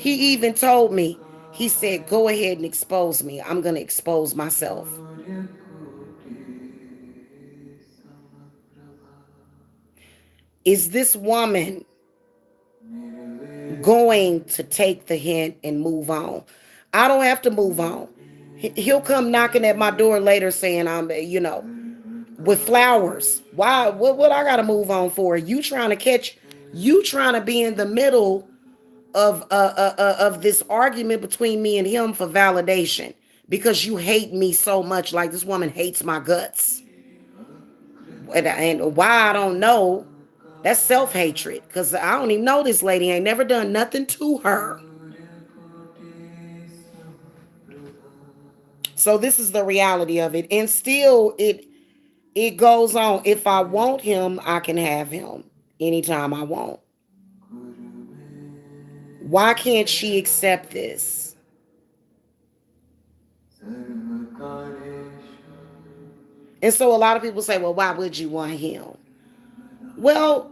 even told me, he said, go ahead and expose me. I'm going to expose myself. Is this woman going to take the hint and move on? I don't have to move on. He'll come knocking at my door later saying I'm, with flowers. Why? What I got to move on for? You trying to be in the middle of this argument between me and him for validation because you hate me so much, like this woman hates my guts. And why I don't know, that's self-hatred because I don't even know this lady. Ain't never done nothing to her. So this is the reality of it. And still it goes on. If I want him, I can have him anytime I want. Why can't she accept this? And so a lot of people say, well, why would you want him? Well,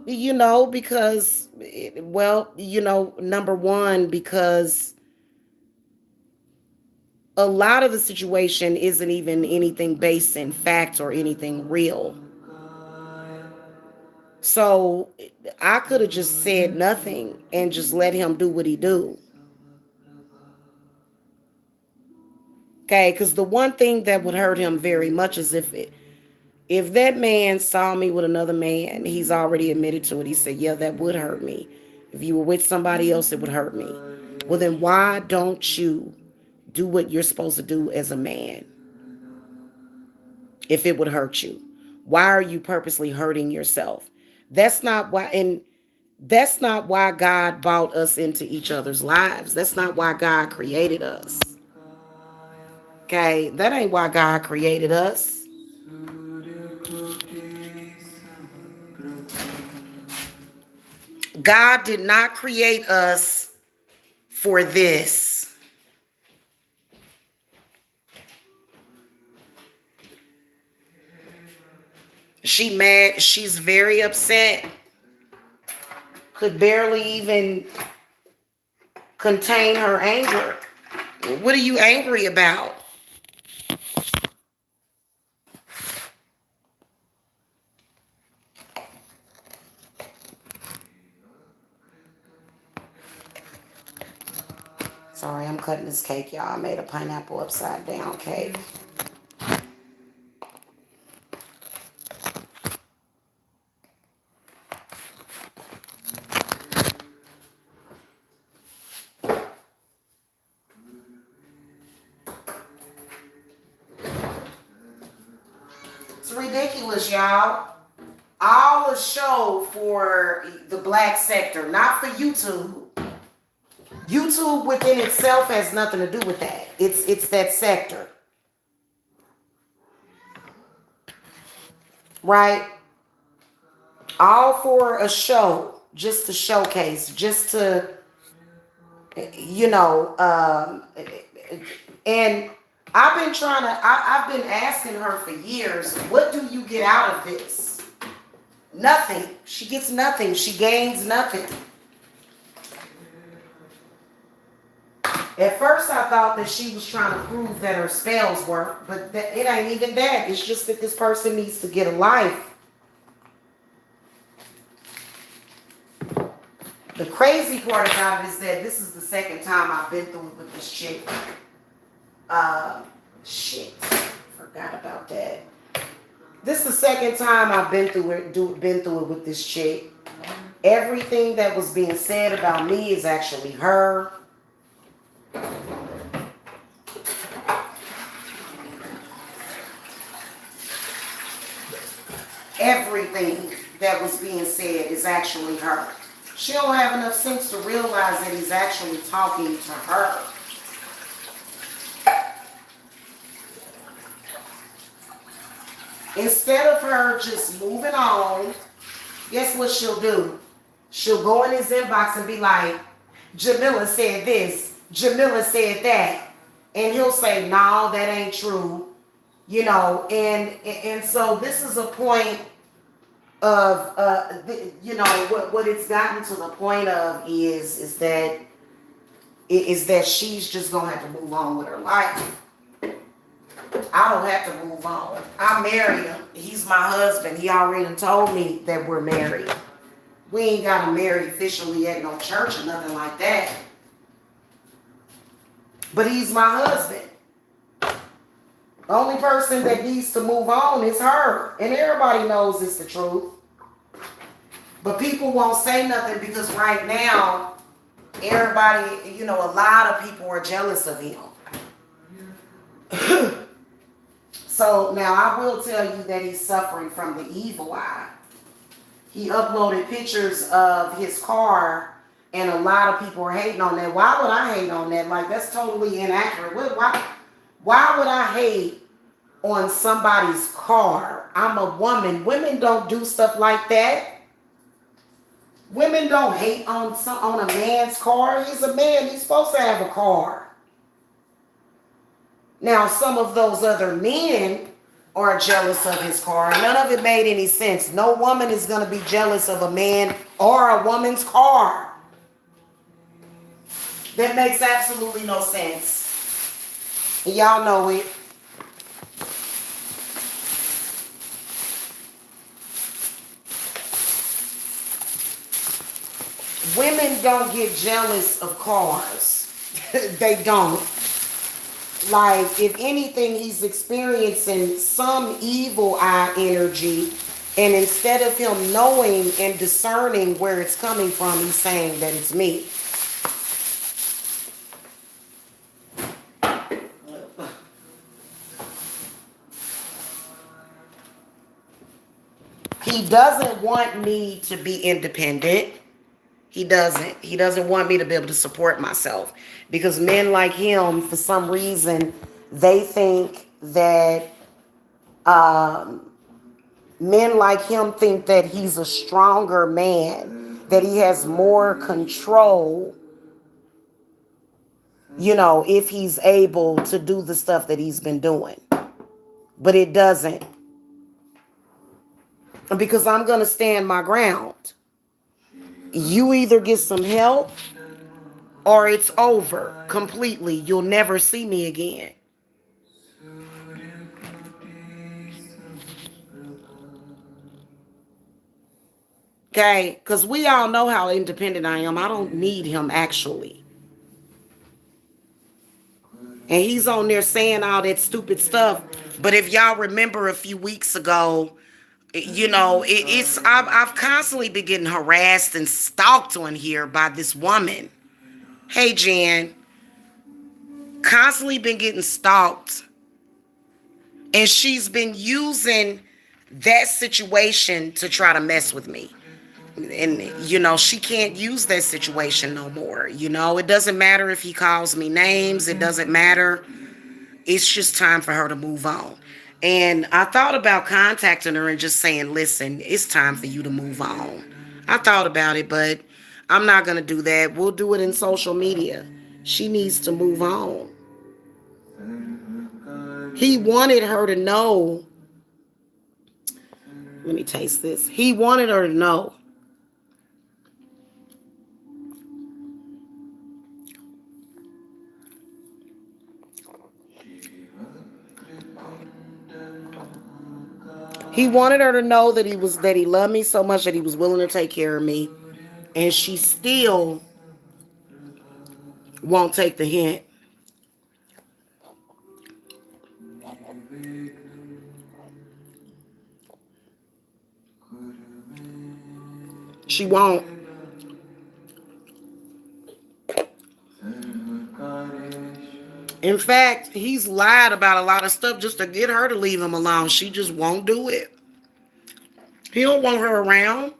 because, number one, because a lot of the situation isn't even anything based in fact or anything real. So I could have just said nothing and just let him do what he do. Okay, because the one thing that would hurt him very much is if that man saw me with another man, he's already admitted to it. He said, yeah, that would hurt me. If you were with somebody else, it would hurt me. Well, then why don't you do what you're supposed to do as a man if it would hurt you? Why are you purposely hurting yourself? That's not why, and that's not why God brought us into each other's lives. That's not why God created us. Okay, that ain't why God created us. God did not create us for this. She mad. She's very upset. Could barely even contain her anger. What are you angry about? Sorry, I'm cutting this cake, y'all. I made a pineapple upside down cake. It's ridiculous, y'all. All a show for the black sector, not for YouTube. YouTube within itself has nothing to do with that. It's that sector. Right? All for a show, just to showcase, just to, you know, and I've been asking her for years, what do you get out of this? Nothing. She gets nothing. She gains nothing. At first, I thought that she was trying to prove that her spells work, but it ain't even that. It's just that this person needs to get a life. The crazy part about it is that this is the second time I've been through it with this chick. Shit. Forgot about that. This is the second time I've been through it with this chick. Everything that was being said about me is actually her. Everything that was being said is actually her. She don't have enough sense to realize that he's actually talking to her. Instead of her just moving on, guess what she'll do? She'll go in his inbox and be like, Jamila said this, Jamila said that. And he'll say, no, that ain't true. You know, and so this is a point of, what it's gotten to the point of is that she's just going to have to move on with her life. I don't have to move on. I married him. He's my husband. He already told me that we're married. We ain't got to marry officially at no church or nothing like that. But he's my husband. The only person that needs to move on is her. And everybody knows it's the truth. But people won't say nothing because right now, everybody, a lot of people are jealous of him. So now I will tell you that he's suffering from the evil eye. He uploaded pictures of his car, and a lot of people are hating on that. Why would I hate on that? Like, that's totally inaccurate. Why would I hate on somebody's car? I'm a woman. Women don't do stuff like that. Women don't hate on a man's car. He's a man. He's supposed to have a car. Now, some of those other men are jealous of his car. None of it made any sense. No woman is going to be jealous of a man or a woman's car. That makes absolutely no sense. Y'all know it. Women don't get jealous of cars. They don't. Like, if anything, he's experiencing some evil eye energy. And instead of him knowing and discerning where it's coming from, he's saying that it's me. He doesn't want me to be independent. He doesn't. He doesn't want me to be able to support myself. Because men like him, for some reason, they think that men like him think that he's a stronger man, that he has more control, if he's able to do the stuff that he's been doing. But it doesn't. Because I'm going to stand my ground. You either get some help or it's over completely. You'll never see me again. Okay? Because we all know how independent I am. I don't need him, actually. And he's on there saying all that stupid stuff. But if y'all remember a few weeks ago, I've constantly been getting harassed and stalked on here by this woman. Hey, Jan. Constantly been getting stalked. And she's been using that situation to try to mess with me. And, she can't use that situation no more. It doesn't matter if he calls me names. It doesn't matter. It's just time for her to move on. And I thought about contacting her and just saying, listen, it's time for you to move on. I thought about it, but I'm not going to do that. We'll do it in social media. She needs to move on. He wanted her to know. Let me taste this. He wanted her to know. He wanted her to know that he loved me so much that he was willing to take care of me. And she still won't take the hint. She won't. In fact, he's lied about a lot of stuff just to get her to leave him alone. She just won't do it. He don't want her around.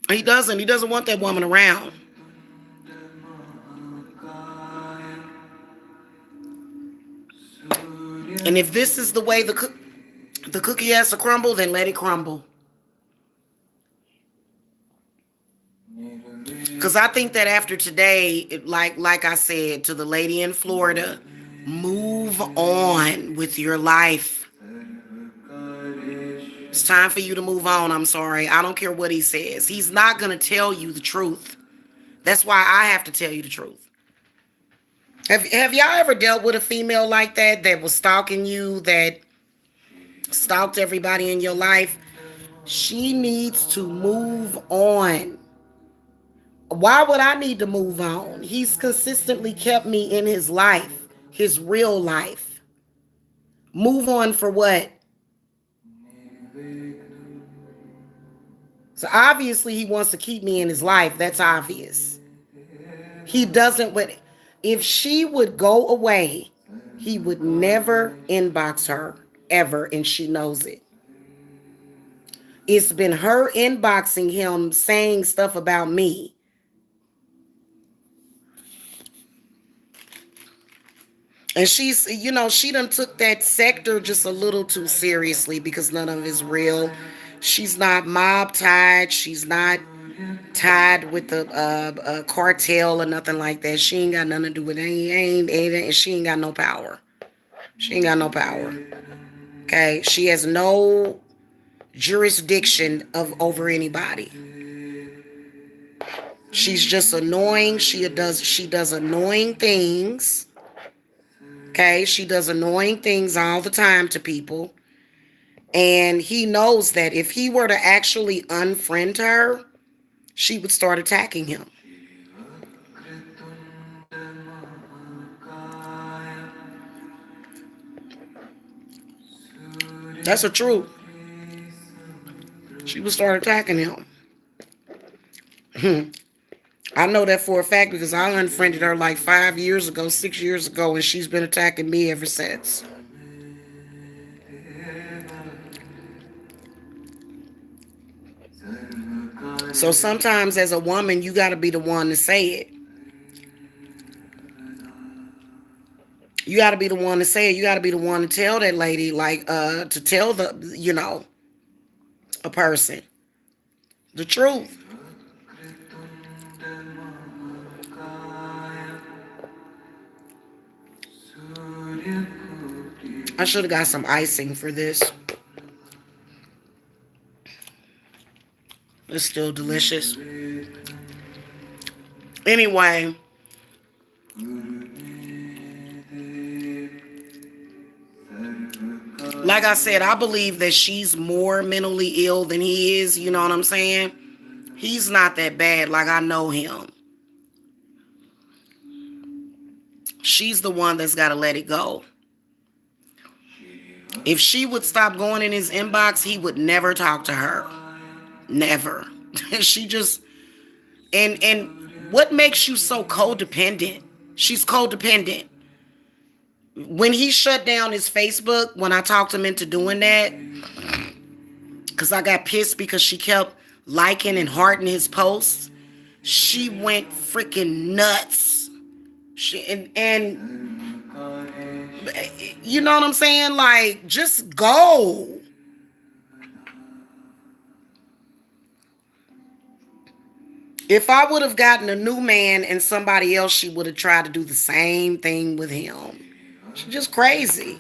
He doesn't. He doesn't want that woman around. And if this is the way the cookie has to crumble, then let it crumble. Because I think that after today, like I said to the lady in Florida, move on with your life. It's time for you to move on. I'm sorry. I don't care what he says. He's not going to tell you the truth. That's why I have to tell you the truth. Have y'all ever dealt with a female like that was stalking you, that stalked everybody in your life? She needs to move on. Why would I need to move on? He's consistently kept me in his life, his real life. Move on for what? So obviously he wants to keep me in his life. That's obvious. He doesn't. If she would go away, he would never inbox her ever, and she knows it. It's been her inboxing him, saying stuff about me. And she's, she done took that sector just a little too seriously because none of it is real. She's not mob tied. She's not tied with the cartel or nothing like that. She ain't got nothing to do with it. She ain't got no power. She ain't got no power. Okay, she has no jurisdiction of over anybody. She's just annoying. She does annoying things. Okay, she does annoying things all the time to people. And he knows that if he were to actually unfriend her, she would start attacking him. That's the truth. She would start attacking him. I know that for a fact because I unfriended her like 5 years ago, 6 years ago, and she's been attacking me ever since. So sometimes as a woman, you got to be the one to say it. You got to be the one to say it. You got to be the one to tell that lady, like, to tell a person the truth. I should have got some icing for this. It's still delicious. Anyway, like I said, I believe that she's more mentally ill than he is. You know what I'm saying? He's not that bad. Like, I know him. She's the one that's got to let it go. If she would stop going in his inbox, he would never talk to her. Never. She just and what makes you so codependent? She's codependent. When he shut down his Facebook, when I talked him into doing that, because I got pissed because she kept liking and hearting his posts, she went freaking nuts. And you know what I'm saying? Like, just go. If I would have gotten a new man and somebody else, she would have tried to do the same thing with him. She's just crazy.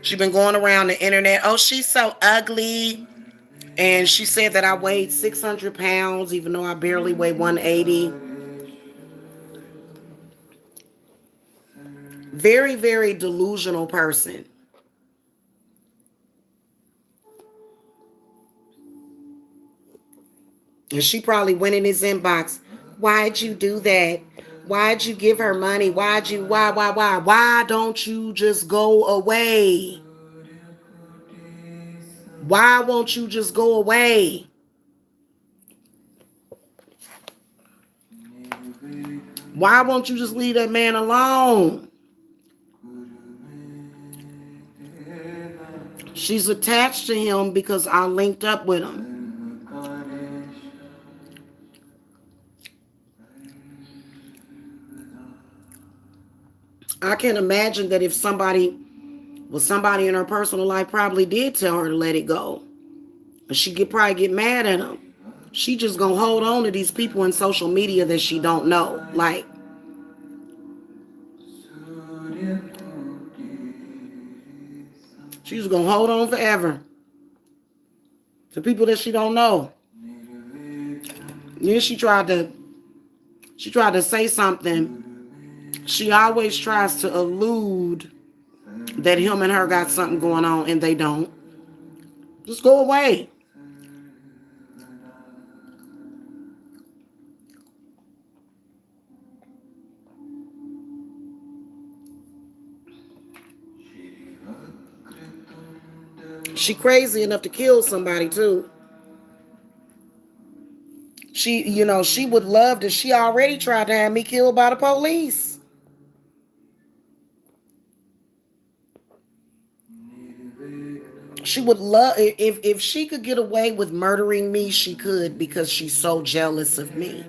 She been going around the internet. Oh, she's so ugly. And she said that I weighed 600 pounds, even though I barely weigh 180. Very, very delusional person. And she probably went in his inbox. Why'd you do that? Why'd you give her money? Why don't you just go away? Why won't you just go away? Why won't you just leave that man alone? She's attached to him because I linked up with him. I can imagine that if somebody in her personal life probably did tell her to let it go. And she could probably get mad at him. She just gonna hold on to these people in social media that she don't know. Like, she's gonna hold on forever to people that she don't know. Then she tried to say something. She always tries to allude that him and her got something going on, and they don't. Just go away. She crazy enough to kill somebody too. She would love to. She already tried to have me killed by the police. She would love if she could get away with murdering me, she could because she's so jealous of me.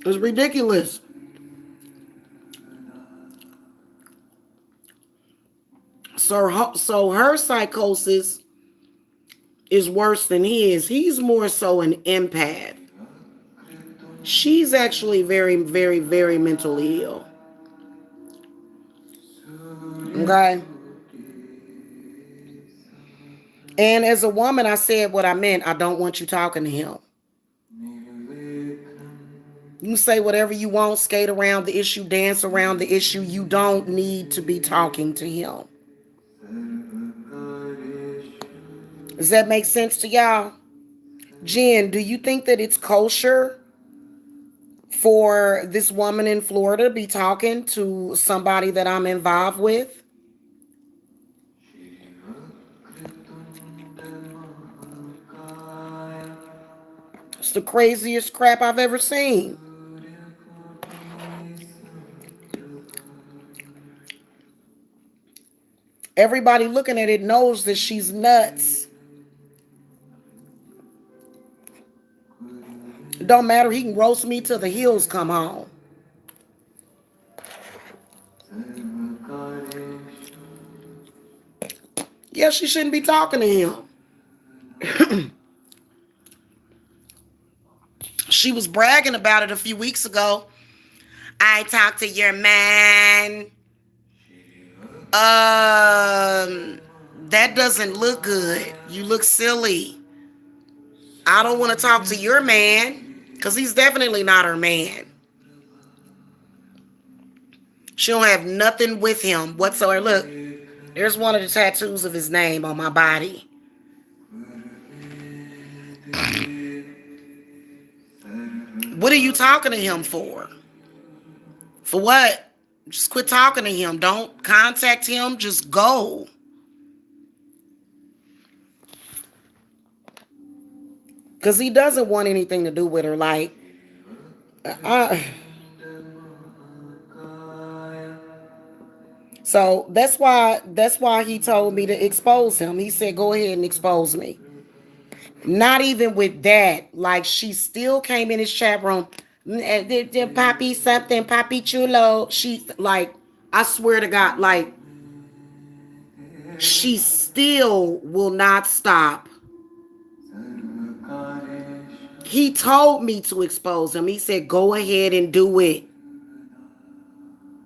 It's ridiculous. So her psychosis is worse than his. He's more so an empath. She's actually very, very, very mentally ill. Okay. And as a woman, I said what I meant. I don't want you talking to him. You say whatever you want, skate around the issue, dance around the issue. You don't need to be talking to him. Does that make sense to y'all? Jen, do you think that it's kosher for this woman in Florida to be talking to somebody that I'm involved with? It's the craziest crap I've ever seen. Everybody looking at it knows that she's nuts. It don't matter. He can roast me till the heels come home. Yeah, she shouldn't be talking to him. She was bragging about it a few weeks ago. I talked to your man. That doesn't look good. You look silly. I don't want to talk to your man because he's definitely not her man. She don't have nothing with him whatsoever. Look, there's one of the tattoos of his name on my body. What are you talking to him for? For what? Just quit talking to him. Don't contact him. Just go. Because he doesn't want anything to do with her. Like, so that's why he told me to expose him. He said, go ahead and expose me. Not even with that. Like, she still came in his chat room. Papi something, Papi chulo. She, like, I swear to God, like, she still will not stop. He told me to expose him. He said, go ahead and do it.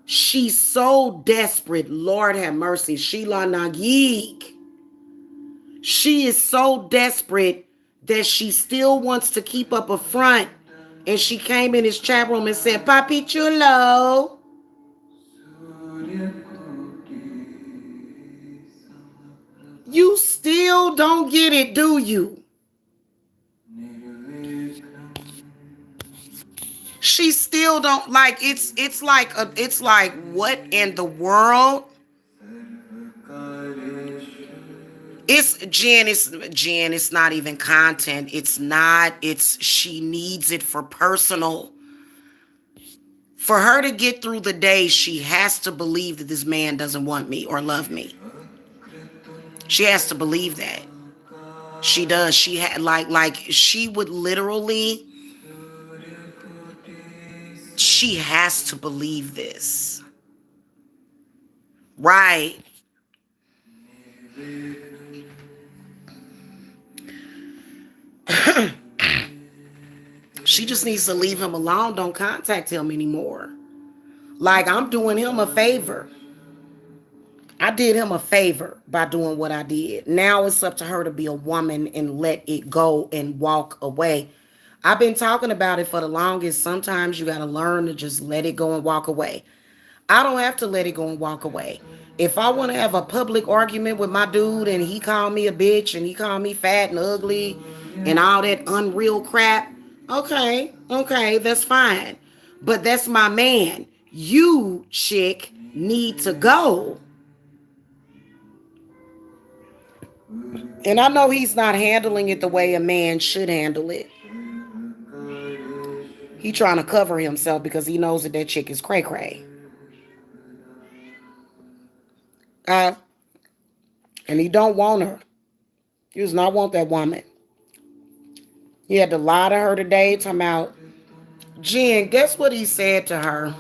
She's so desperate. Lord have mercy. Sheila Nagik. She is so desperate that she still wants to keep up a front. And she came in his chat room and said, Papi chulo. You still don't get it, do you? She still don't like it's like what in the world? It's not even content. She needs it for personal. For her to get through the day, she has to believe that this man doesn't want me or love me. She has to believe that. She does. She had like she would literally. She has to believe this. Right. She just needs to leave him alone. Don't contact him anymore. Like, I'm doing him a favor. I did him a favor by doing what I did. Now it's up to her to be a woman and let it go and walk away. I've been talking about it for the longest. Sometimes you got to learn to just let it go and walk away. I don't have to let it go and walk away. If I want to have a public argument with my dude and he called me a bitch and he called me fat and ugly and all that unreal crap, okay, that's fine. But that's my man. You, chick, need to go. And I know he's not handling it the way a man should handle it. He trying to cover himself because he knows that chick is cray-cray. Uh, and he don't want her. He does not want that woman. He had to lie to her today, talking about Jen. Guess what he said to her?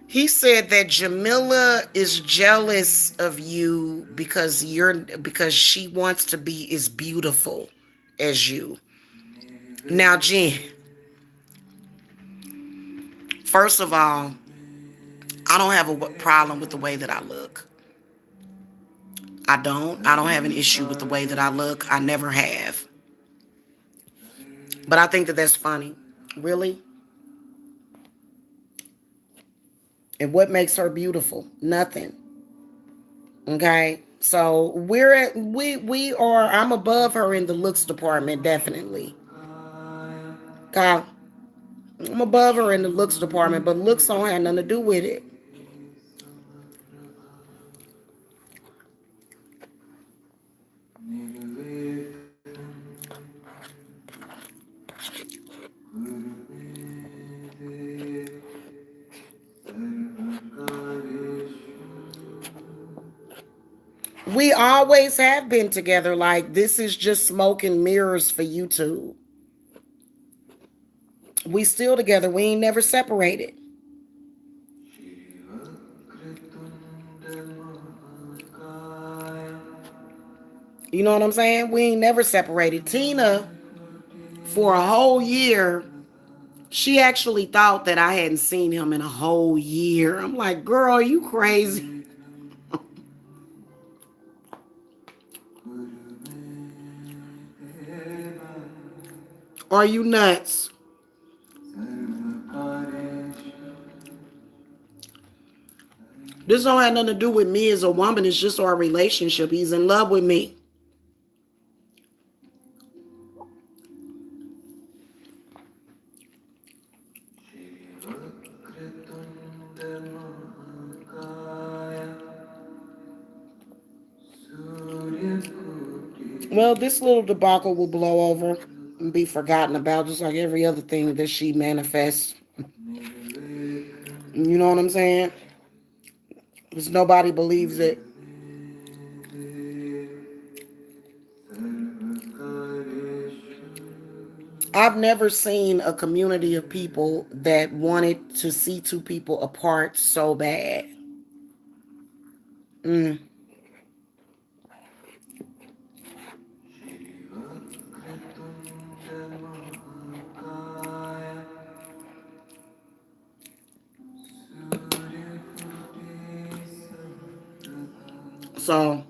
He said that Jamila is jealous of you because she wants to be as beautiful as you. Now, Jen, first of all, I don't have a problem with the way that I look. I don't. I don't have an issue with the way that I look. I never have. But I think that that's funny. Really? And what makes her beautiful? Nothing. Okay? So we are I'm above her in the looks department, definitely. Okay? I'm above her in the looks department, but looks don't have nothing to do with it. We always have been together. Like, this is just smoke and mirrors for YouTube. We still together. We ain't never separated. You know what I'm saying? We ain't never separated. Tina, for a whole year, she actually thought that I hadn't seen him in a whole year. I'm like, girl, you crazy? Are you nuts? This don't have nothing to do with me as a woman. It's just our relationship. He's in love with me. Well, this little debacle will blow over and be forgotten about, just like every other thing that she manifests. You know what I'm saying? Because nobody believes it. I've never seen a community of people that wanted to see two people apart so bad. Mm. So,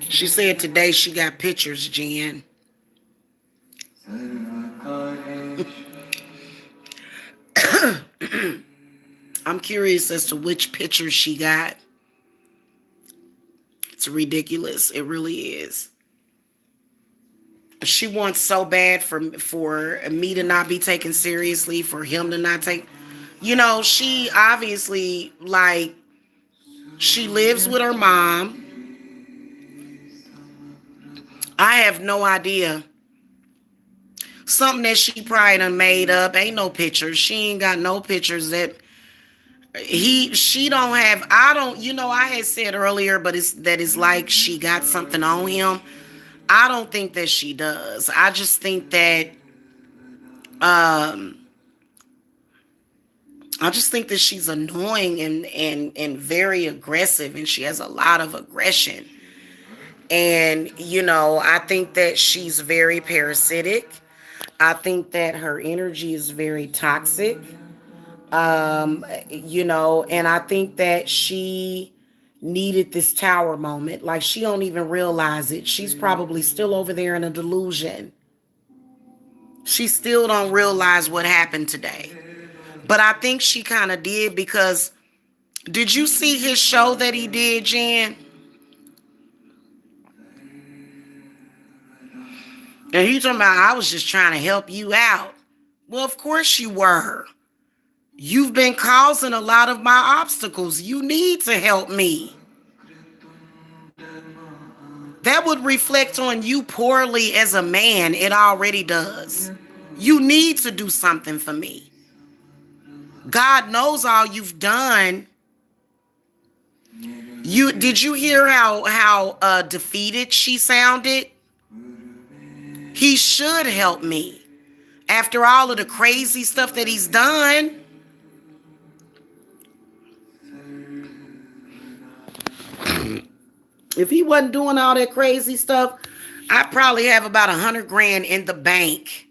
she said today she got pictures, Jen. I'm curious as to which pictures she got. It's ridiculous. It really is. She wants so bad for me to not be taken seriously, for him to not take. She obviously, like, she lives with her mom. I have no idea. Something that she probably done made up. Ain't no pictures. She ain't got no pictures that she don't have. I don't. I had said earlier, but it's like she got something on him. I don't think that she does. I just think that um she's annoying and very aggressive, and she has a lot of aggression. And I think that she's very parasitic. I think that her energy is very toxic. And I think that she needed this tower moment. Like, she don't even realize it. She's probably still over there in a delusion. She still don't realize what happened today. But I think she kind of did, because did you see his show that he did, Jen? And he talking about, I was just trying to help you out. Well, of course you were. You've been causing a lot of my obstacles. You need to help me. That would reflect on you poorly as a man. It already does. You need to do something for me. God knows all you've done. Did you hear how defeated she sounded? He should help me. After all of the crazy stuff that he's done. If he wasn't doing all that crazy stuff, I'd probably have about 100 grand in the bank.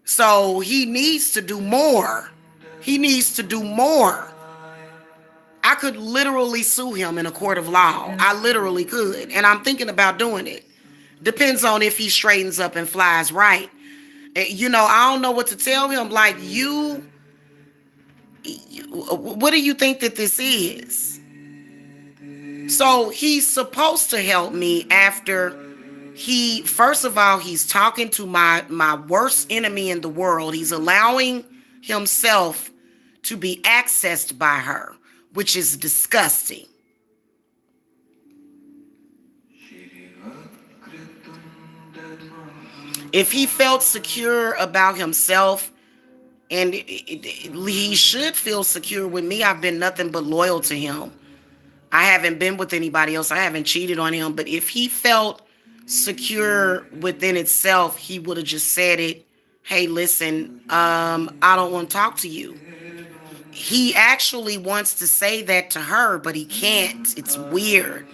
So he needs to do more. He needs to do more. I could literally sue him in a court of law. I literally could. And I'm thinking about doing it. Depends on if he straightens up and flies right. You know, I don't know what to tell him. Like, what do you think that this is? So he's supposed to help me after first of all, he's talking to my worst enemy in the world. He's allowing himself to be accessed by her, which is disgusting. If he felt secure about himself, and he should feel secure with me, I've been nothing but loyal to him. I haven't been with anybody else. I haven't cheated on him. But if he felt secure within itself, he would have just said it. Hey, listen, I don't want to talk to you. He actually wants to say that to her, but he can't. It's weird.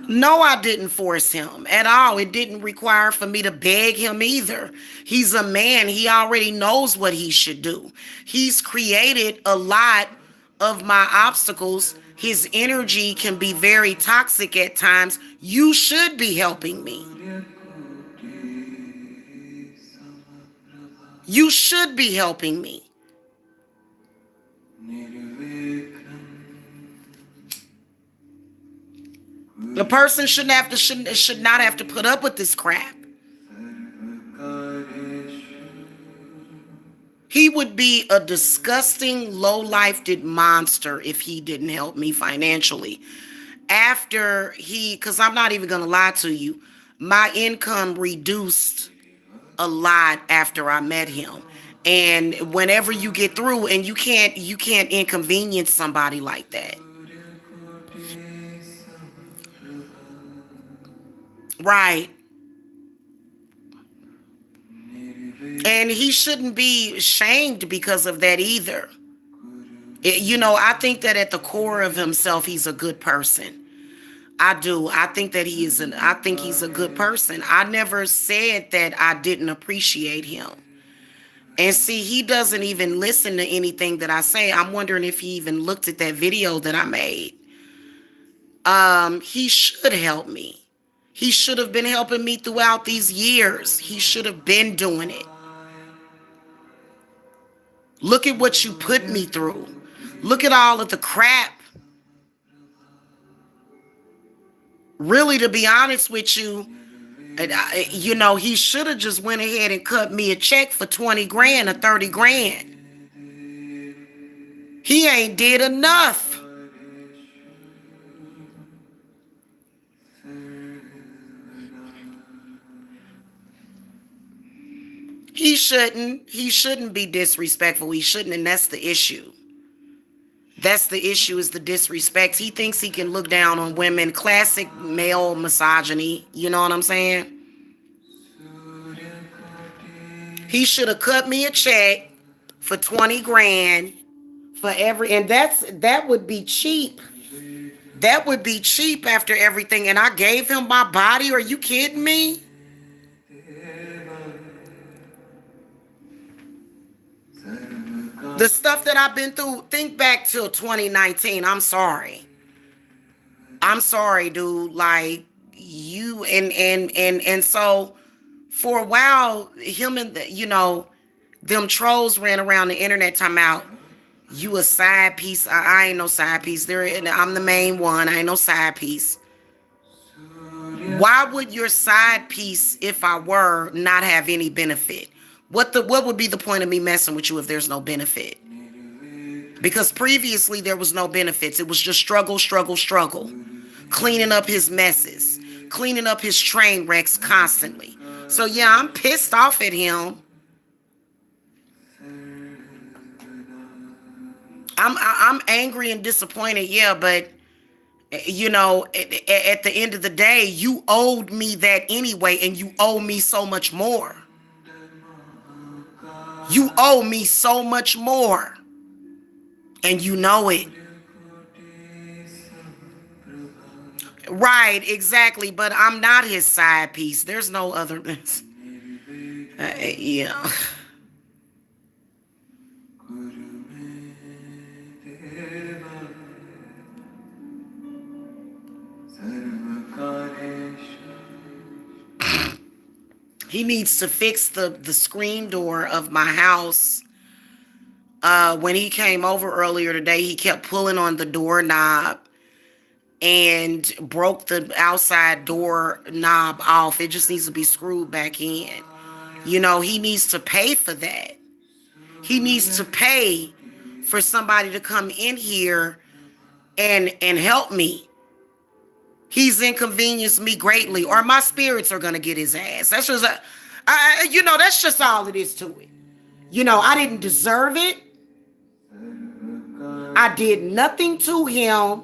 No, I didn't force him at all. It didn't require for me to beg him either. He's a man. He already knows what he should do. He's created a lot of my obstacles. His energy can be very toxic at times. You should be helping me. You should be helping me. The person should not have to put up with this crap. He would be a disgusting, low-lifed monster if he didn't help me financially. Because I'm not even going to lie to you, my income reduced a lot after I met him. And whenever you get through, and you can't inconvenience somebody like that. Right. And he shouldn't be shamed because of that either. I think that at the core of himself, he's a good person. I do. I think that he's a good person. I never said that I didn't appreciate him. And see, he doesn't even listen to anything that I say. I'm wondering if he even looked at that video that I made. He should help me. He should have been helping me throughout these years. He should have been doing it. Look at what you put me through. Look at all of the crap. Really, to be honest with you, he should have just went ahead and cut me a check for 20 grand or 30 grand. He ain't did enough. He shouldn't be disrespectful. He shouldn't, and that's the issue. That's the issue, is the disrespect. He thinks he can look down on women. Classic male misogyny. You know what I'm saying? He should have cut me a check for 20 grand for and that would be cheap. That would be cheap after everything. And I gave him my body. Are you kidding me? The stuff that I've been through, think back till 2019. I'm sorry, dude. Like, you and so for a while, him and them trolls ran around the internet talking about you a side piece. I ain't no side piece. I'm the main one. I ain't no side piece. Why would your side piece, if I were, not have any benefit? What would be the point of me messing with you if there's no benefit? Because previously there was no benefits. It was just struggle, struggle, struggle. Cleaning up his messes, cleaning up his train wrecks constantly. So yeah, I'm pissed off at him. I'm angry and disappointed, yeah, but you know, at the end of the day, you owed me that anyway, and you owe me so much more. You owe me so much more, and you know it. Right, exactly, but I'm not his side piece. There's no other. Yeah. He needs to fix the screen door of my house. When he came over earlier today, he kept pulling on the doorknob and broke the outside door knob off. It just needs to be screwed back in. You know, he needs to pay for that. He needs to pay for somebody to come in here and help me. He's inconvenienced me greatly, or my spirits are gonna get his ass. That's just, that's just all it is to it. You know, I didn't deserve it. I did nothing to him,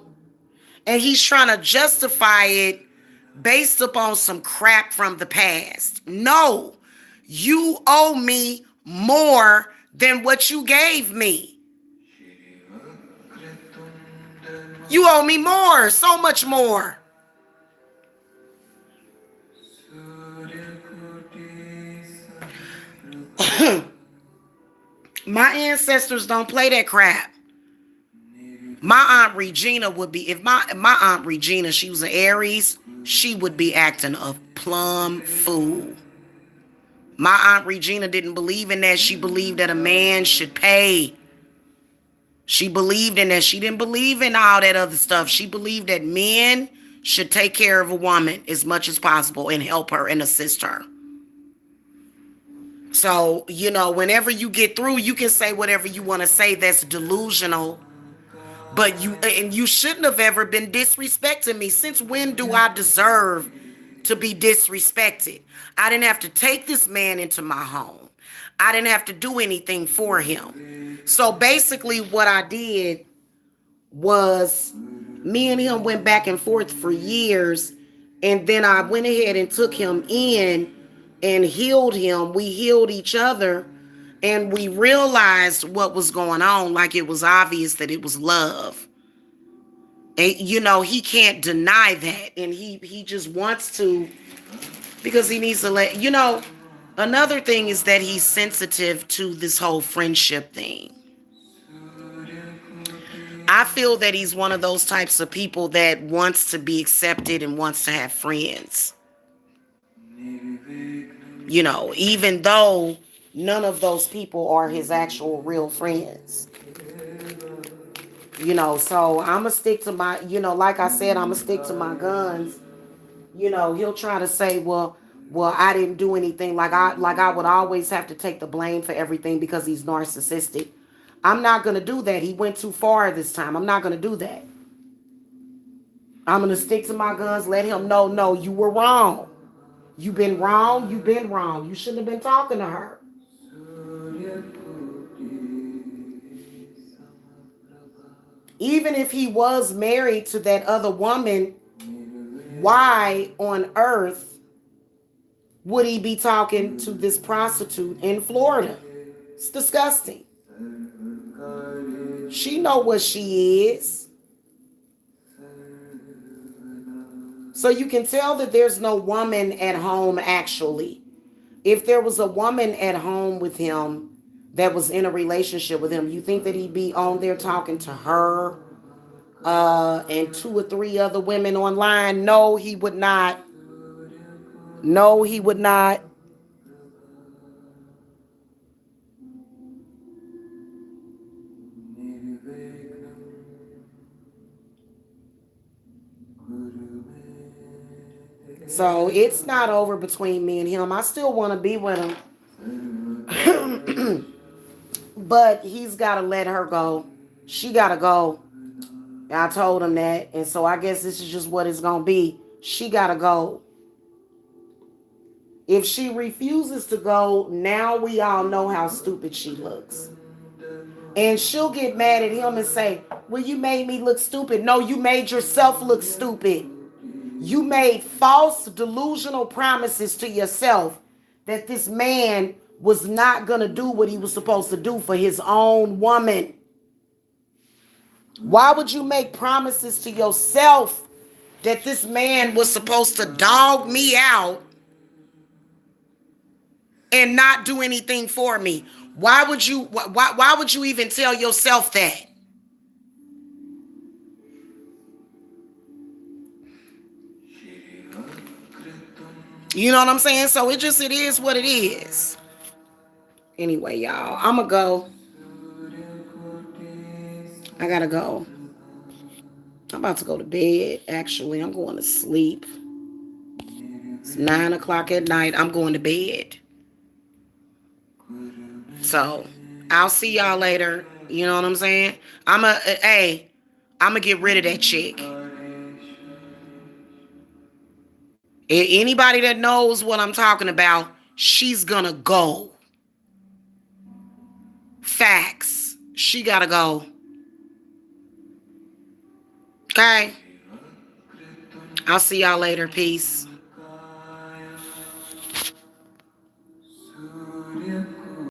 and he's trying to justify it based upon some crap from the past. No, you owe me more than what you gave me. You owe me more, so much more. My ancestors don't play that crap. My Aunt Regina would be, if my Aunt Regina, she was an Aries, she would be acting a plumb fool. My Aunt Regina didn't believe in that. She believed that a man should pay. She believed in that. She didn't believe in all that other stuff. She believed that men should take care of a woman as much as possible and help her and assist her. So, you know, whenever you get through, you can say whatever you want to say that's delusional. But you shouldn't have ever been disrespecting me. Since when do I deserve to be disrespected? I didn't have to take this man into my home. I didn't have to do anything for him. So basically what I did was, me and him went back and forth for years. And then I went ahead and took him in and healed him. We healed each other. And we realized what was going on. Like, it was obvious that it was love. And, you know, he can't deny that. And he just wants to, because he needs to let, you know, another thing is that he's sensitive to this whole friendship thing. I feel that he's one of those types of people that wants to be accepted and wants to have friends. You know, even though none of those people are his actual real friends. You know, so I'm going to stick to my, you know, like I said, I'm going to stick to my guns. You know, he'll try to say, well, I didn't do anything. Like I would always have to take the blame for everything because he's narcissistic. I'm not going to do that. He went too far this time. I'm not going to do that. I'm going to stick to my guns, let him know, no, you were wrong. You've been wrong. You've been wrong. You shouldn't have been talking to her. Even if he was married to that other woman, why on earth would he be talking to this prostitute in Florida? It's disgusting. She know what she is. So you can tell that there's no woman at home actually. If there was a woman at home with him that was in a relationship with him, you think that he'd be on there talking to her and 2 or 3 other women online? No, he would not. No, he would not. So it's not over between me and him. I still want to be with him. But he's got to let her go. She gotta go. And I told him that. And so I guess this is just what it's gonna be. She gotta go. If she refuses to go, now we all know how stupid she looks. And she'll get mad at him and say, well, you made me look stupid. No, you made yourself look stupid. You made false, delusional promises to yourself that this man was not going to do what he was supposed to do for his own woman. Why would you make promises to yourself that this man was supposed to dog me out and not do anything for me? Why would you even tell yourself that? You know what I'm saying? So it is what it is. Anyway, y'all, I'ma go. I gotta go. I'm about to go to bed. Actually, I'm going to sleep. It's 9 o'clock at night. I'm going to bed. So I'll see y'all later. You know what I'm saying? I'ma get rid of that chick. Anybody that knows what I'm talking about, she's gonna go. Facts. She gotta go. Okay? I'll see y'all later. Peace.